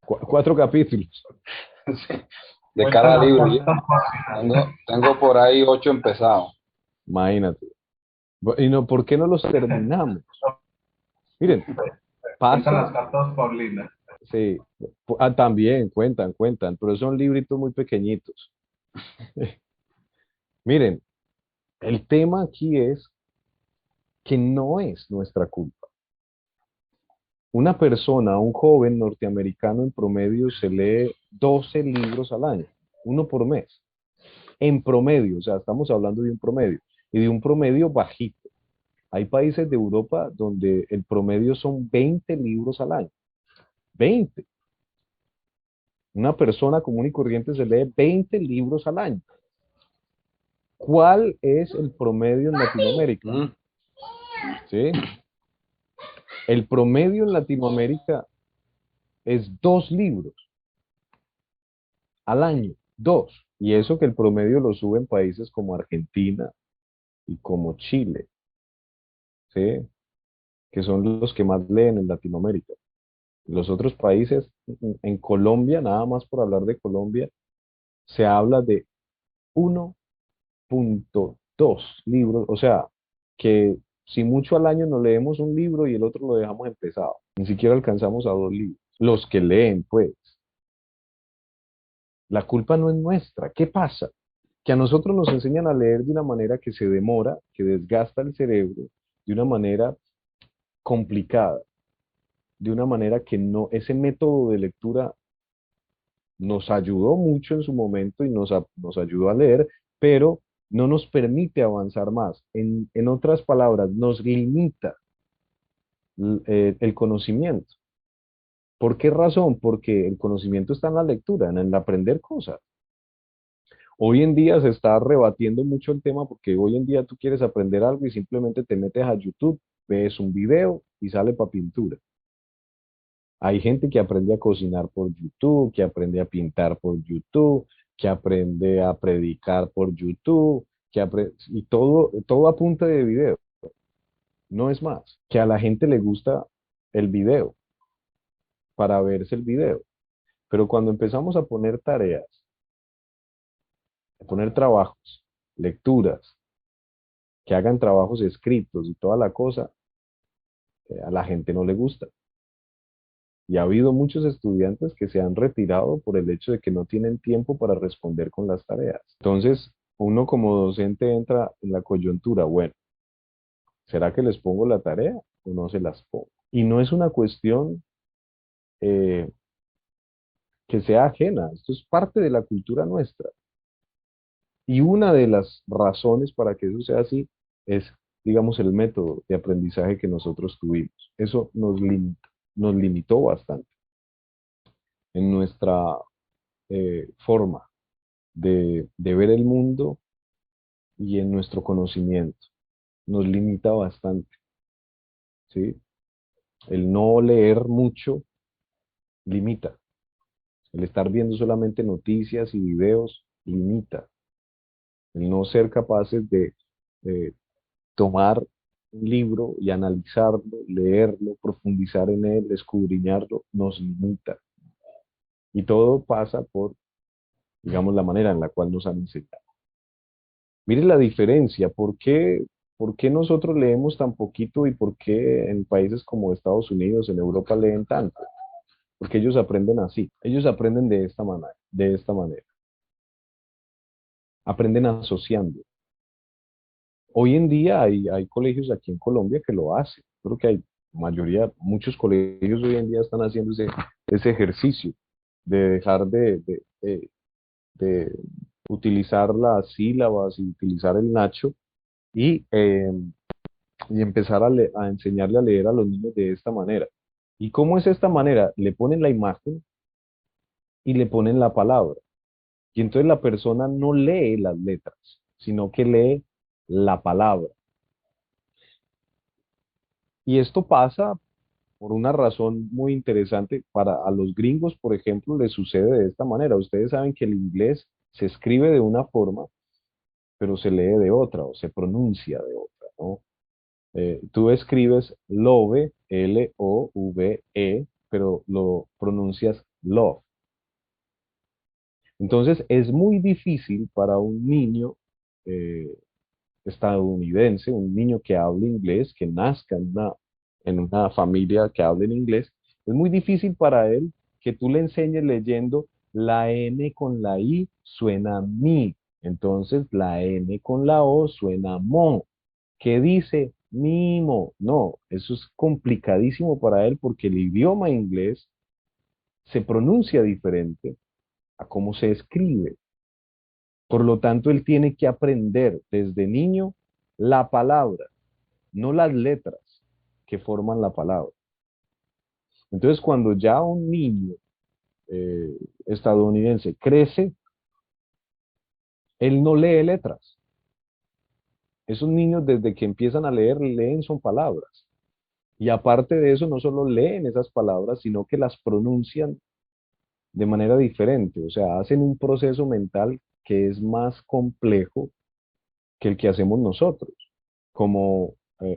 4 capítulos. sí, de cada libro. Tengo por ahí 8 empezados. Imagínate. Y no, ¿por qué no los terminamos? Miren, pasa. cartas Paulinas. Sí, también cuentan, pero son libritos muy pequeñitos. Miren, el tema aquí es que no es nuestra culpa. Una persona, un joven norteamericano en promedio se lee 12 libros al año, uno por mes. En promedio, o sea, estamos hablando de un promedio, y de un promedio bajito. Hay países de Europa donde el promedio son 20 libros al año. 20. Una persona común y corriente se lee 20 libros al año. ¿Cuál es el promedio en Latinoamérica? ¿Sí? El promedio en Latinoamérica es 2 libros al año. 2. Y eso que el promedio lo sube en países como Argentina y como Chile, ¿sí? Que son los que más leen en Latinoamérica. Los otros países, en Colombia, nada más por hablar de Colombia, se habla de 1.2 libros, o sea, que si mucho al año nos leemos un libro y el otro lo dejamos empezado, ni siquiera alcanzamos a 2 libros. Los que leen, pues, la culpa no es nuestra. ¿Qué pasa? Que a nosotros nos enseñan a leer de una manera que se demora, que desgasta el cerebro, de una manera complicada, de una manera que no, ese método de lectura nos ayudó mucho en su momento y nos ayudó a leer, pero no nos permite avanzar más. En otras palabras, nos limita el conocimiento. ¿Por qué razón? Porque el conocimiento está en la lectura, en el aprender cosas. Hoy en día se está rebatiendo mucho el tema porque hoy en día tú quieres aprender algo y simplemente te metes a YouTube, ves un video y sale para pintura. Hay gente que aprende a cocinar por YouTube, que aprende a pintar por YouTube, que aprende a predicar por YouTube, y todo a punta de video. No es más, que a la gente le gusta el video, para verse el video. Pero cuando empezamos a poner tareas, a poner trabajos, lecturas, que hagan trabajos escritos y toda la cosa, a la gente no le gusta. Y ha habido muchos estudiantes que se han retirado por el hecho de que no tienen tiempo para responder con las tareas. Entonces, uno como docente entra en la coyuntura, bueno, ¿será que les pongo la tarea o no se las pongo? Y no es una cuestión eh, que sea ajena, esto es parte de la cultura nuestra. Y una de las razones para que eso sea así es, digamos, el método de aprendizaje que nosotros tuvimos. Eso nos limitó bastante en nuestra forma de ver el mundo y en nuestro conocimiento. Nos limita bastante, ¿sí? El no leer mucho limita. El estar viendo solamente noticias y videos limita. El no ser capaces de tomar un libro y analizarlo, leerlo, profundizar en él, escudriñarlo, nos limita. Y todo pasa por, digamos, la manera en la cual nos han enseñado. Miren la diferencia, por qué nosotros leemos tan poquito y por qué en países como Estados Unidos, en Europa leen tanto? Porque ellos aprenden así, ellos aprenden de esta manera, aprenden asociando. Hoy en día hay colegios aquí en Colombia que lo hacen. Creo que hay muchos colegios hoy en día están haciendo ese ejercicio de dejar de utilizar las sílabas y utilizar el nacho y, y empezar a enseñarle a leer a los niños de esta manera. ¿Y cómo es esta manera? Le ponen la imagen y le ponen la palabra. Y entonces la persona no lee las letras, sino que lee la palabra. Y esto pasa por una razón muy interesante. A los gringos, por ejemplo, les sucede de esta manera. Ustedes saben que el inglés se escribe de una forma, pero se lee de otra o se pronuncia de otra, ¿no? Tú escribes love, L-O-V-E, pero lo pronuncias love. Entonces es muy difícil para un niño eh, estadounidense, un niño que hable inglés, que nazca en una familia que hable en inglés, es muy difícil para él que tú le enseñes leyendo la N con la I suena mi, entonces la N con la O suena mo. ¿Qué dice? Mimo. No, eso es complicadísimo para él porque el idioma inglés se pronuncia diferente a cómo se escribe. Por lo tanto, él tiene que aprender desde niño la palabra, no las letras que forman la palabra. Entonces, cuando ya un niño eh, estadounidense crece, él no lee letras. Esos niños desde que empiezan a leer, leen son palabras. Y aparte de eso, no solo leen esas palabras, sino que las pronuncian de manera diferente. O sea, hacen un proceso mental que es más complejo que el que hacemos nosotros, como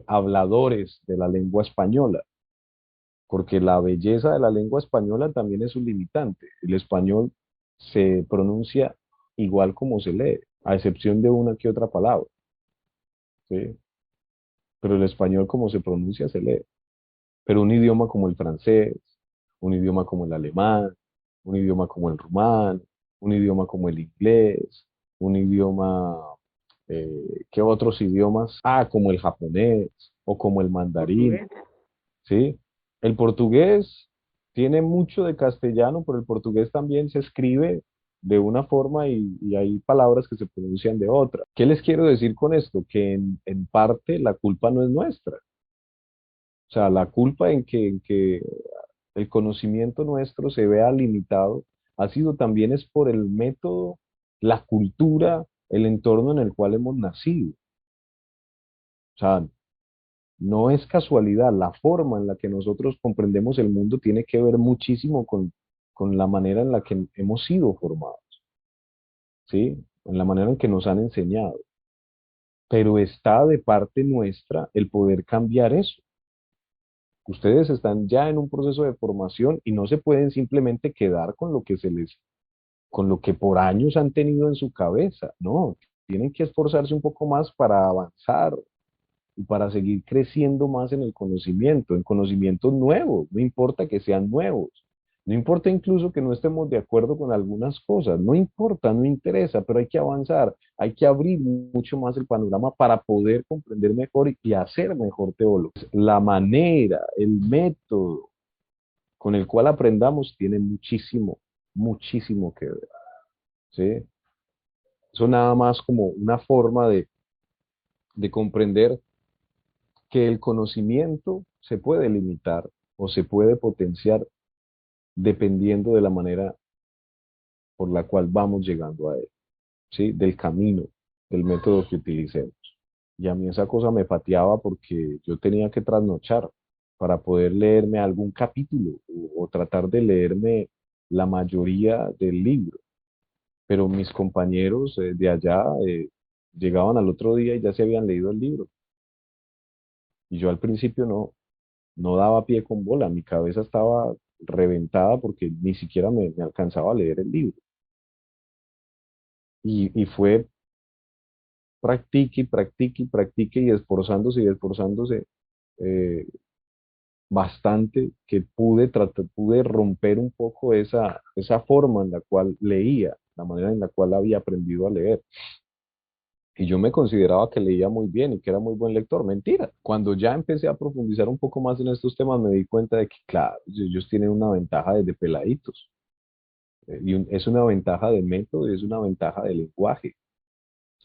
habladores de la lengua española, porque la belleza de la lengua española también es un limitante. El español se pronuncia igual como se lee, a excepción de una que otra palabra, ¿sí? Pero el español como se pronuncia se lee. Pero un idioma como el francés, un idioma como el alemán, un idioma como el rumano, un idioma como el inglés, un idioma, ¿qué otros idiomas? Ah, como el japonés o como el mandarín, Portugués. ¿sí? El portugués tiene mucho de castellano, pero el portugués también se escribe de una forma y hay palabras que se pronuncian de otra. ¿Qué les quiero decir con esto? Que en parte la culpa no es nuestra. O sea, la culpa en que el conocimiento nuestro se vea limitado ha sido también es por el método, la cultura, el entorno en el cual hemos nacido. O sea, no es casualidad, la forma en la que nosotros comprendemos el mundo tiene que ver muchísimo con la manera en la que hemos sido formados, ¿sí? En la manera en que nos han enseñado. Pero está de parte nuestra el poder cambiar eso. Ustedes están ya en un proceso de formación y no se pueden simplemente quedar con lo que con lo que por años han tenido en su cabeza. No, tienen que esforzarse un poco más para avanzar y para seguir creciendo más en conocimientos nuevos, no importa que sean nuevos. No importa incluso que no estemos de acuerdo con algunas cosas, no importa, no interesa, pero hay que avanzar, hay que abrir mucho más el panorama para poder comprender mejor y hacer mejor teología. La manera, el método con el cual aprendamos tiene muchísimo, muchísimo que ver, ¿sí? Eso nada más como una forma de comprender que el conocimiento se puede limitar o se puede potenciar dependiendo de la manera por la cual vamos llegando a él, ¿sí? Del camino, del método que utilicemos. Y a mí esa cosa me pateaba porque yo tenía que trasnochar para poder leerme algún capítulo o tratar de leerme la mayoría del libro. Pero mis compañeros de allá llegaban al otro día y ya se habían leído el libro. Y yo al principio no daba pie con bola, mi cabeza estaba reventada porque ni siquiera me alcanzaba a leer el libro. Y fue practique y practique y practique y esforzándose eh, bastante que pude romper un poco esa forma en la cual leía, la manera en la cual había aprendido a leer. Y yo me consideraba que leía muy bien y que era muy buen lector. Mentira. Cuando ya empecé a profundizar un poco más en estos temas, me di cuenta de que, claro, ellos tienen una ventaja desde peladitos. Es una ventaja de método y es una ventaja de lenguaje.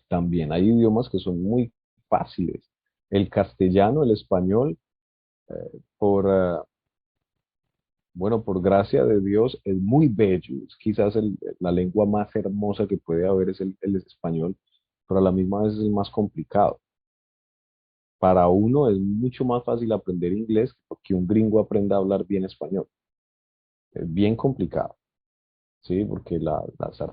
También hay idiomas que son muy fáciles. El castellano, el español, por, bueno, por gracia de Dios, es muy bello. Es quizás la lengua más hermosa que puede haber es el español, pero a la misma vez es el más complicado. Para uno es mucho más fácil aprender inglés que un gringo aprenda a hablar bien español. Es bien complicado, ¿sí? Porque las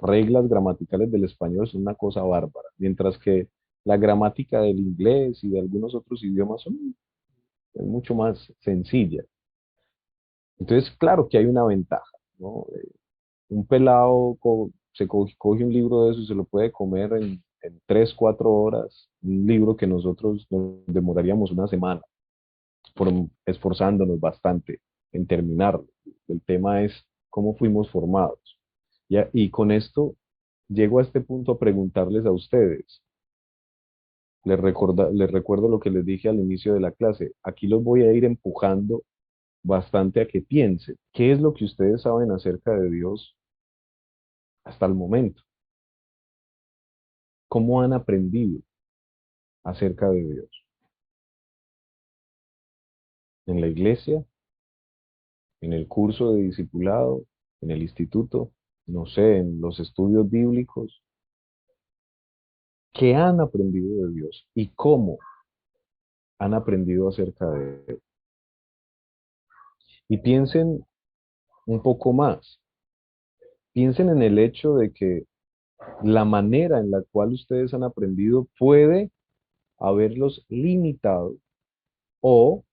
reglas gramaticales del español son una cosa bárbara, mientras que la gramática del inglés y de algunos otros idiomas es mucho más sencilla. Entonces, claro que hay una ventaja, ¿no? Un pelado coge un libro de eso y se lo puede comer en 3, 4 horas, un libro que nosotros nos demoraríamos una semana por, esforzándonos bastante en terminarlo. El tema es cómo fuimos formados. Y con esto llego a este punto a preguntarles a ustedes. Les recuerdo lo que les dije al inicio de la clase. Aquí los voy a ir empujando bastante a que piensen. ¿Qué es lo que ustedes saben acerca de Dios hasta el momento? ¿Cómo han aprendido acerca de Dios? ¿En la iglesia? ¿En el curso de discipulado? ¿En el instituto? No sé, en los estudios bíblicos. ¿Qué han aprendido de Dios y cómo han aprendido acerca de Él? Y piensen un poco más. Piensen en el hecho de que la manera en la cual ustedes han aprendido puede haberlos limitado o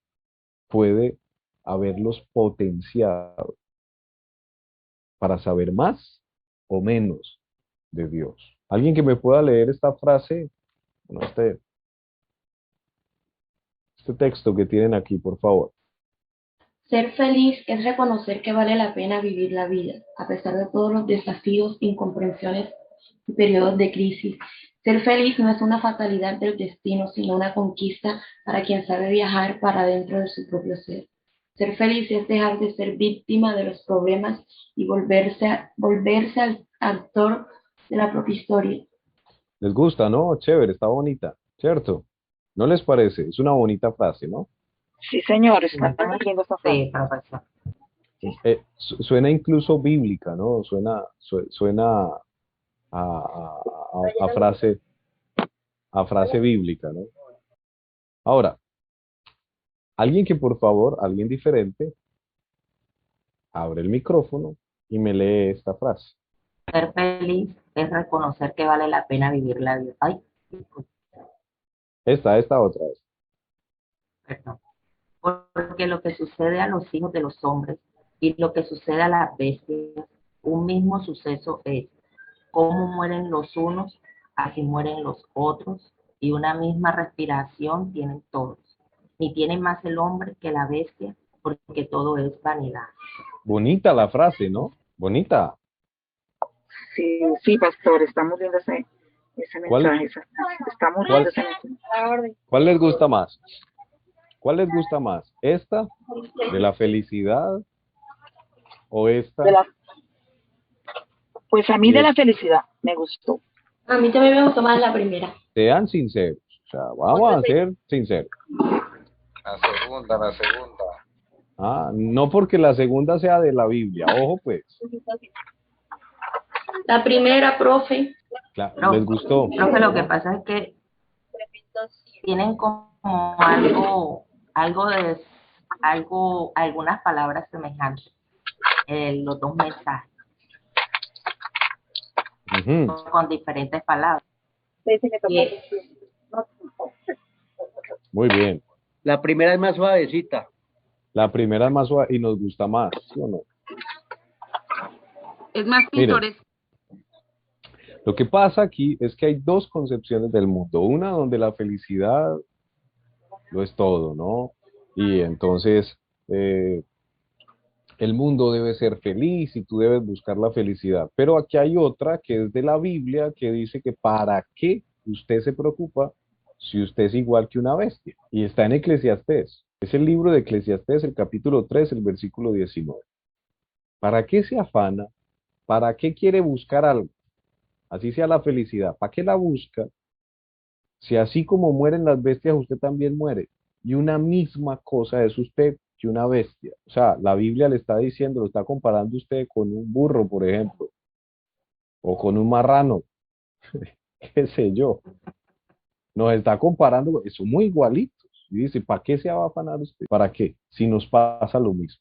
puede haberlos potenciado para saber más o menos de Dios. ¿Alguien que me pueda leer esta frase? Bueno, este texto que tienen aquí, por favor. Ser feliz es reconocer que vale la pena vivir la vida, a pesar de todos los desafíos, incomprensiones y periodos de crisis. Ser feliz no es una fatalidad del destino, sino una conquista para quien sabe viajar para dentro de su propio ser. Ser feliz es dejar de ser víctima de los problemas y volverse al actor de la propia historia. ¿Les gusta, no? Chévere, está bonita, ¿cierto? ¿No les parece? Es una bonita frase, ¿no? Sí, señor, está muy lindo esta frase. Sí, profesor. Suena incluso bíblica, ¿no? Suena a frase bíblica, ¿no? Ahora, alguien que por favor, alguien diferente, abre el micrófono y me lee esta frase. Ser feliz es reconocer que vale la pena vivir la vida. Ay, disculpe, Esta otra vez. perdón. Porque lo que sucede a los hijos de los hombres y lo que sucede a las bestias, un mismo suceso es: cómo mueren los unos, así mueren los otros, y una misma respiración tienen todos. Ni tiene más el hombre que la bestia, porque todo es vanidad. Bonita la frase, ¿no? Bonita. Sí, sí, pastor, está muy lindo ese ¿Cuál, mensaje. Está muy lindo ese mensaje. cuál les gusta más? ¿Cuál les gusta más? ¿Esta de la felicidad o esta Pues a mí de de la felicidad me gustó. A mí también me gustó más la primera. sean sinceros? O sea, vamos a ser sinceros. La segunda. Ah, no porque la segunda sea de la Biblia, ojo pues. La primera, profe. Claro, No, les gustó. profe, lo que pasa es que tienen como algunas palabras semejantes, los dos mensajes, Ujú. con diferentes palabras. Yes. Muy bien. La primera es más suavecita. La primera es más suave y nos gusta más, ¿sí o no? Es más Miren, pintoresco. lo que pasa aquí es que hay dos concepciones del mundo. Una donde la felicidad lo es todo, ¿no? Y entonces el mundo debe ser feliz y tú debes buscar la felicidad. Pero aquí hay otra que es de la Biblia que dice que ¿para qué usted se preocupa si usted es igual que una bestia? Y está en Eclesiastés. Es el libro de Eclesiastés, el capítulo 3, el versículo 19. ¿Para qué se afana? ¿Para qué quiere buscar algo? Así sea la felicidad. ¿Para qué la busca? Si así como mueren las bestias, usted también muere. Y una misma cosa es usted que una bestia. O sea, la Biblia le está diciendo, lo está comparando usted con un burro, por ejemplo, o con un marrano, qué sé yo. Nos está comparando, son muy igualitos. Y dice, ¿para qué se va a afanar usted? ¿Para qué? Si nos pasa lo mismo.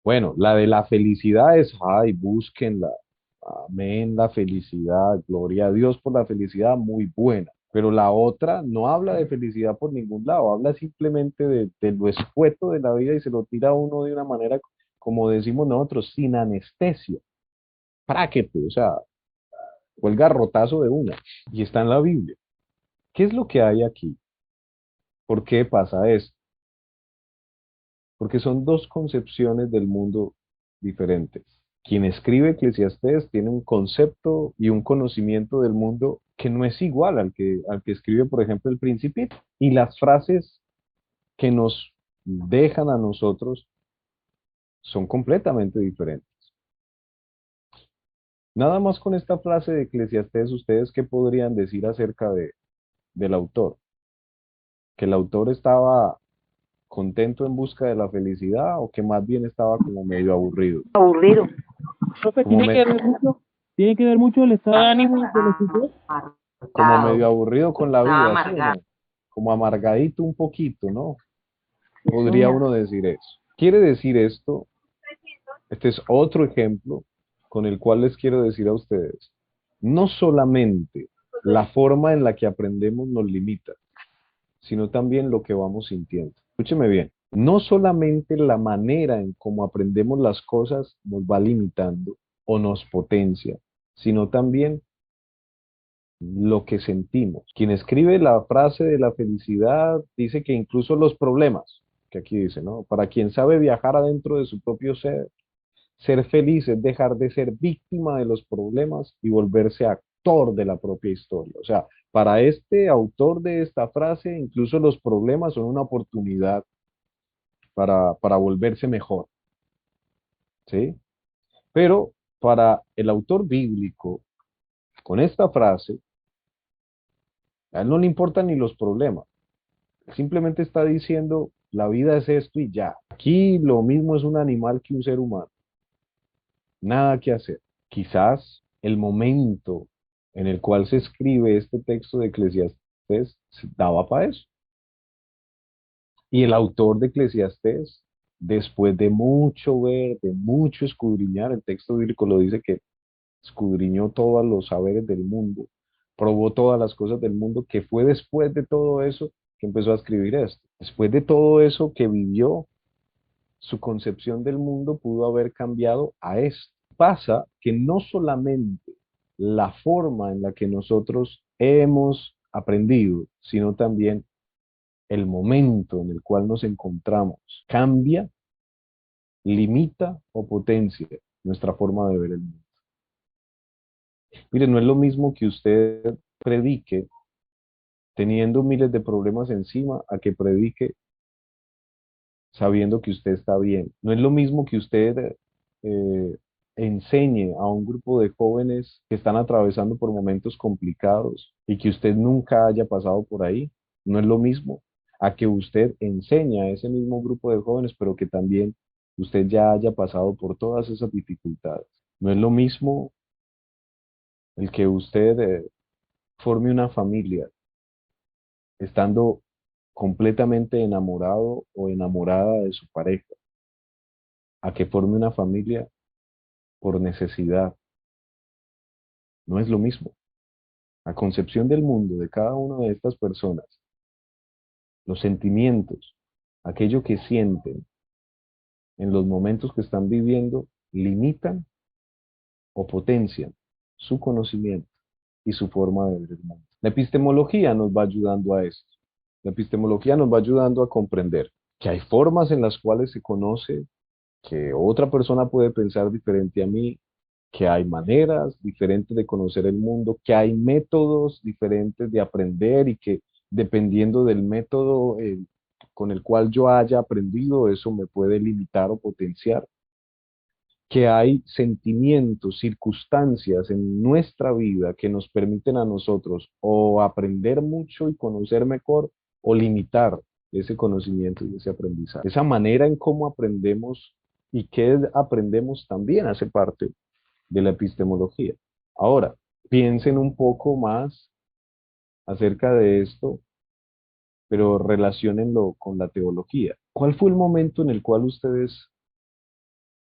Bueno, la de la felicidad es, ay, búsquenla. Amén, la felicidad, gloria a Dios por la felicidad, muy buena. Pero la otra no habla de felicidad por ningún lado, habla simplemente de lo escueto de la vida y se lo tira a uno de una manera, como decimos nosotros, sin anestesia. Práquete, o sea, o el garrotazo de una. Y está en la Biblia. ¿Qué es lo que hay aquí? ¿Por qué pasa esto? Porque son dos concepciones del mundo diferentes. Quien escribe Eclesiastés tiene un concepto y un conocimiento del mundo que no es igual al que escribe, por ejemplo, el Principito. Y las frases que nos dejan a nosotros son completamente diferentes. Nada más con esta frase de Eclesiastés, ¿ustedes qué podrían decir acerca del autor? ¿Que el autor estaba contento en busca de la felicidad o que más bien estaba como medio aburrido? Aburrido. Profe, Como, me- tiene que ver mucho el estado de ánimo de los hijos. como Amargado, medio aburrido con la estaba vida, ¿sí o amargado. no? Como amargadito un poquito, ¿no? Sí, Podría señor. uno decir eso. Quiere decir esto, este es otro ejemplo con el cual les quiero decir a ustedes, no solamente la forma en la que aprendemos nos limita, sino también lo que vamos sintiendo. Escúcheme bien, no solamente la manera en cómo aprendemos las cosas nos va limitando o nos potencia, sino también lo que sentimos. Quien escribe la frase de la felicidad dice que incluso los problemas, que aquí dice, ¿no? Para quien sabe viajar adentro de su propio ser feliz es dejar de ser víctima de los problemas y volverse actor de la propia historia. O sea, para este autor de esta frase, incluso los problemas son una oportunidad para volverse mejor, ¿sí? Pero para el autor bíblico, con esta frase, a él no le importan ni los problemas. Simplemente está diciendo, la vida es esto y ya. Aquí lo mismo es un animal que un ser humano. Nada que hacer. Quizás el momento en el cual se escribe este texto de Eclesiastés daba para eso. Y el autor de Eclesiastés, después de mucho ver, de mucho escudriñar, el texto bíblico lo dice que escudriñó todos los saberes del mundo, probó todas las cosas del mundo, que fue después de todo eso que empezó a escribir esto. Después de todo eso que vivió, su concepción del mundo pudo haber cambiado a esto. Pasa que no solamente la forma en la que nosotros hemos aprendido, sino también el momento en el cual nos encontramos cambia, limita o potencia nuestra forma de ver el mundo. Mire, no es lo mismo que usted predique teniendo miles de problemas encima a que predique sabiendo que usted está bien. No es lo mismo que usted enseñe a un grupo de jóvenes que están atravesando por momentos complicados y que usted nunca haya pasado por ahí. No es lo mismo a que usted enseñe a ese mismo grupo de jóvenes, pero que también usted ya haya pasado por todas esas dificultades. No es lo mismo el que usted forme una familia estando completamente enamorado o enamorada de su pareja, a que forme una familia por necesidad. No es lo mismo. La concepción del mundo de cada una de estas personas Los sentimientos, aquello que sienten en los momentos que están viviendo, limitan o potencian su conocimiento y su forma de ver el mundo. La epistemología nos va ayudando a esto. La epistemología nos va ayudando a comprender que hay formas en las cuales se conoce, que otra persona puede pensar diferente a mí, que hay maneras diferentes de conocer el mundo, que hay métodos diferentes de aprender y que dependiendo del método con el cual yo haya aprendido, eso me puede limitar o potenciar, que hay sentimientos, circunstancias en nuestra vida que nos permiten a nosotros o aprender mucho y conocer mejor o limitar ese conocimiento y ese aprendizaje. Esa manera en cómo aprendemos y qué aprendemos también hace parte de la epistemología. Ahora, piensen un poco más acerca de esto, pero relaciónenlo con la teología. ¿Cuál fue el momento en el cual ustedes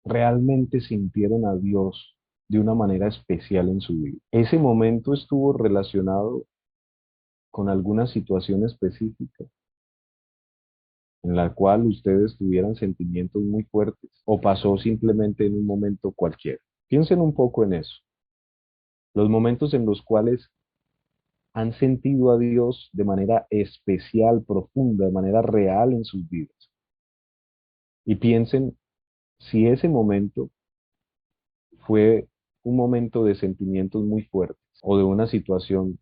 realmente sintieron a Dios de una manera especial en su vida? ¿Ese momento estuvo relacionado con alguna situación específica en la cual ustedes tuvieran sentimientos muy fuertes o pasó simplemente en un momento cualquiera? Piensen un poco en eso. Los momentos en los cuales han sentido a Dios de manera especial, profunda, de manera real en sus vidas. Y piensen si ese momento fue un momento de sentimientos muy fuertes o de una situación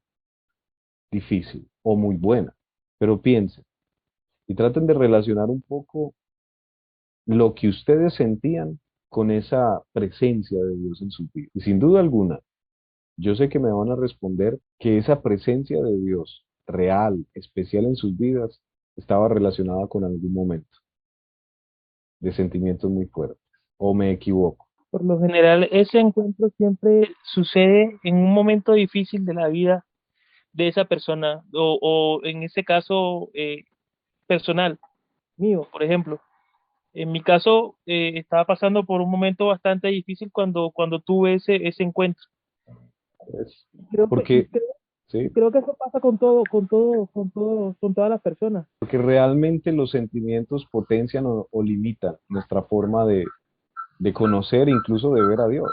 difícil o muy buena. Pero piensen y traten de relacionar un poco lo que ustedes sentían con esa presencia de Dios en sus vidas. Y sin duda alguna, yo sé que me van a responder que esa presencia de Dios real, especial en sus vidas, estaba relacionada con algún momento de sentimientos muy fuertes. ¿O me equivoco? Por lo general, ese encuentro siempre sucede en un momento difícil de la vida de esa persona, o en ese caso personal, mío, por ejemplo. En mi caso, estaba pasando por un momento bastante difícil cuando tuve ese encuentro. Es Creo que, y porque, creo, y sí, creo que eso pasa con todas las personas. porque realmente los sentimientos potencian o limitan nuestra forma de conocer, incluso de ver a Dios.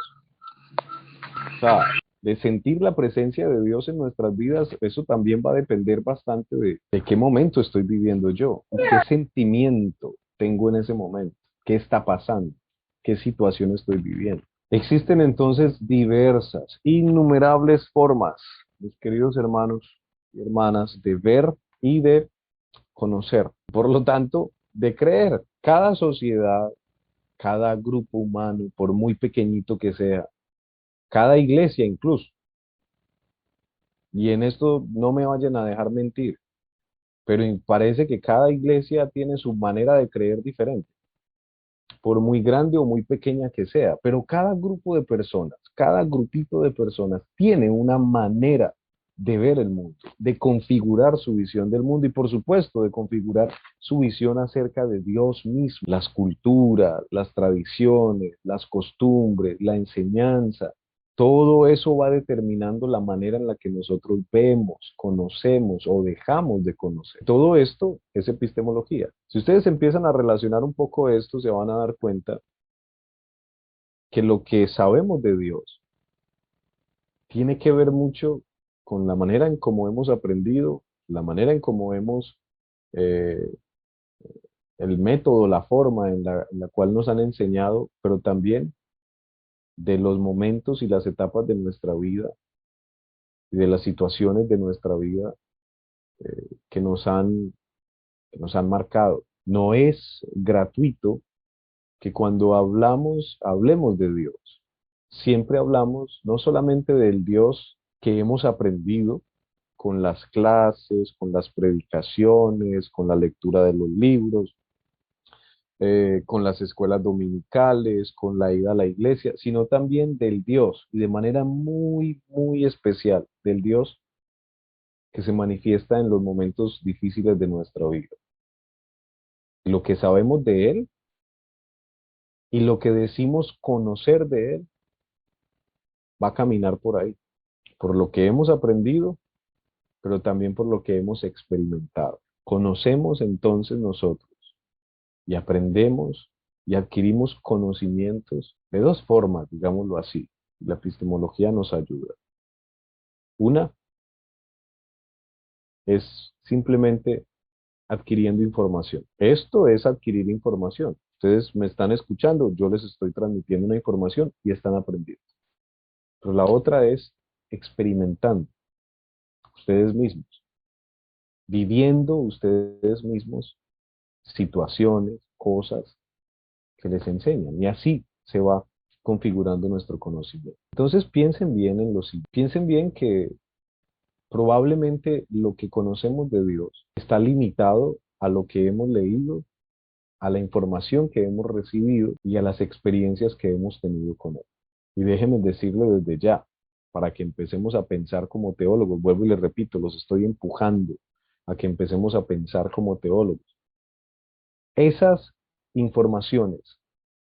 O sea, de sentir la presencia de Dios en nuestras vidas, eso también va a depender bastante de qué momento estoy viviendo yo, qué sentimiento tengo en ese momento, qué está pasando, qué situación estoy viviendo. Existen entonces diversas, innumerables formas, mis queridos hermanos y hermanas, de ver y de conocer. Por lo tanto, de creer. Cada sociedad, cada grupo humano, por muy pequeñito que sea, cada iglesia incluso, y en esto no me vayan a dejar mentir, pero parece que cada iglesia tiene su manera de creer diferente, por muy grande o muy pequeña que sea, pero cada grupo de personas, cada grupito de personas tiene una manera de ver el mundo, de configurar su visión del mundo y por supuesto de configurar su visión acerca de Dios mismo, las culturas, las tradiciones, las costumbres, la enseñanza. Todo eso va determinando la manera en la que nosotros vemos, conocemos o dejamos de conocer. Todo esto es epistemología. Si ustedes empiezan a relacionar un poco esto, se van a dar cuenta que lo que sabemos de Dios tiene que ver mucho con la manera en cómo hemos aprendido, la manera en cómo hemos, eh, el método, la forma en la cual nos han enseñado, pero también de los momentos y las etapas de nuestra vida y de las situaciones de nuestra vida que nos han marcado. No es gratuito que cuando hablemos de Dios, siempre hablamos no solamente del Dios que hemos aprendido con las clases, con las predicaciones, con la lectura de los libros, con las escuelas dominicales, con la ida a la iglesia, sino también del Dios y de manera muy, muy especial, del Dios que se manifiesta en los momentos difíciles de nuestra vida. Lo que sabemos de Él y lo que decimos conocer de Él va a caminar por ahí, por lo que hemos aprendido, pero también por lo que hemos experimentado. Conocemos entonces nosotros y aprendemos y adquirimos conocimientos de dos formas, digámoslo así. La epistemología nos ayuda. Una es simplemente adquiriendo información. Esto es adquirir información. Ustedes me están escuchando, yo les estoy transmitiendo una información y están aprendiendo. Pero la otra es experimentando ustedes mismos, viviendo ustedes mismos situaciones, cosas que les enseñan. Y así se va configurando nuestro conocimiento. Entonces piensen bien en lo siguiente. Piensen bien que probablemente lo que conocemos de Dios está limitado a lo que hemos leído, a la información que hemos recibido y a las experiencias que hemos tenido con Él. Y déjenme decirlo desde ya, para que empecemos a pensar como teólogos. Vuelvo y les repito, los estoy empujando a que empecemos a pensar como teólogos. Esas informaciones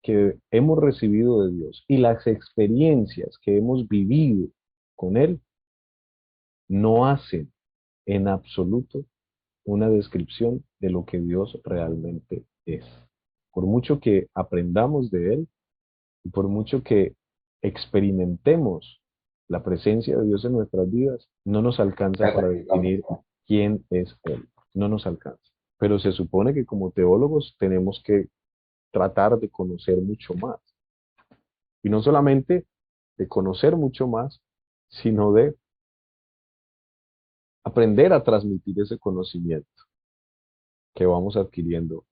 que hemos recibido de Dios y las experiencias que hemos vivido con Él no hacen en absoluto una descripción de lo que Dios realmente es. Por mucho que aprendamos de Él y por mucho que experimentemos la presencia de Dios en nuestras vidas, no nos alcanza para definir quién es Él. No nos alcanza. Pero se supone que como teólogos tenemos que tratar de conocer mucho más. Y no solamente de conocer mucho más, sino de aprender a transmitir ese conocimiento que vamos adquiriendo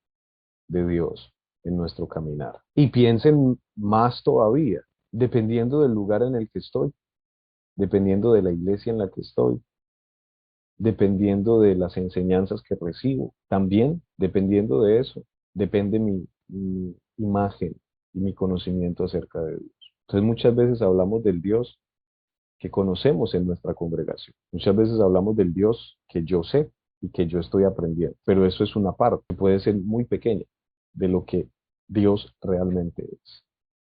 de Dios en nuestro caminar. Y piensen más todavía, dependiendo del lugar en el que estoy, dependiendo de la iglesia en la que estoy, dependiendo de las enseñanzas que recibo, también dependiendo de eso, depende mi imagen y mi conocimiento acerca de Dios. Entonces muchas veces hablamos del Dios que conocemos en nuestra congregación. Muchas veces hablamos del Dios que yo sé y que yo estoy aprendiendo, pero eso es una parte, puede ser muy pequeña de lo que Dios realmente es.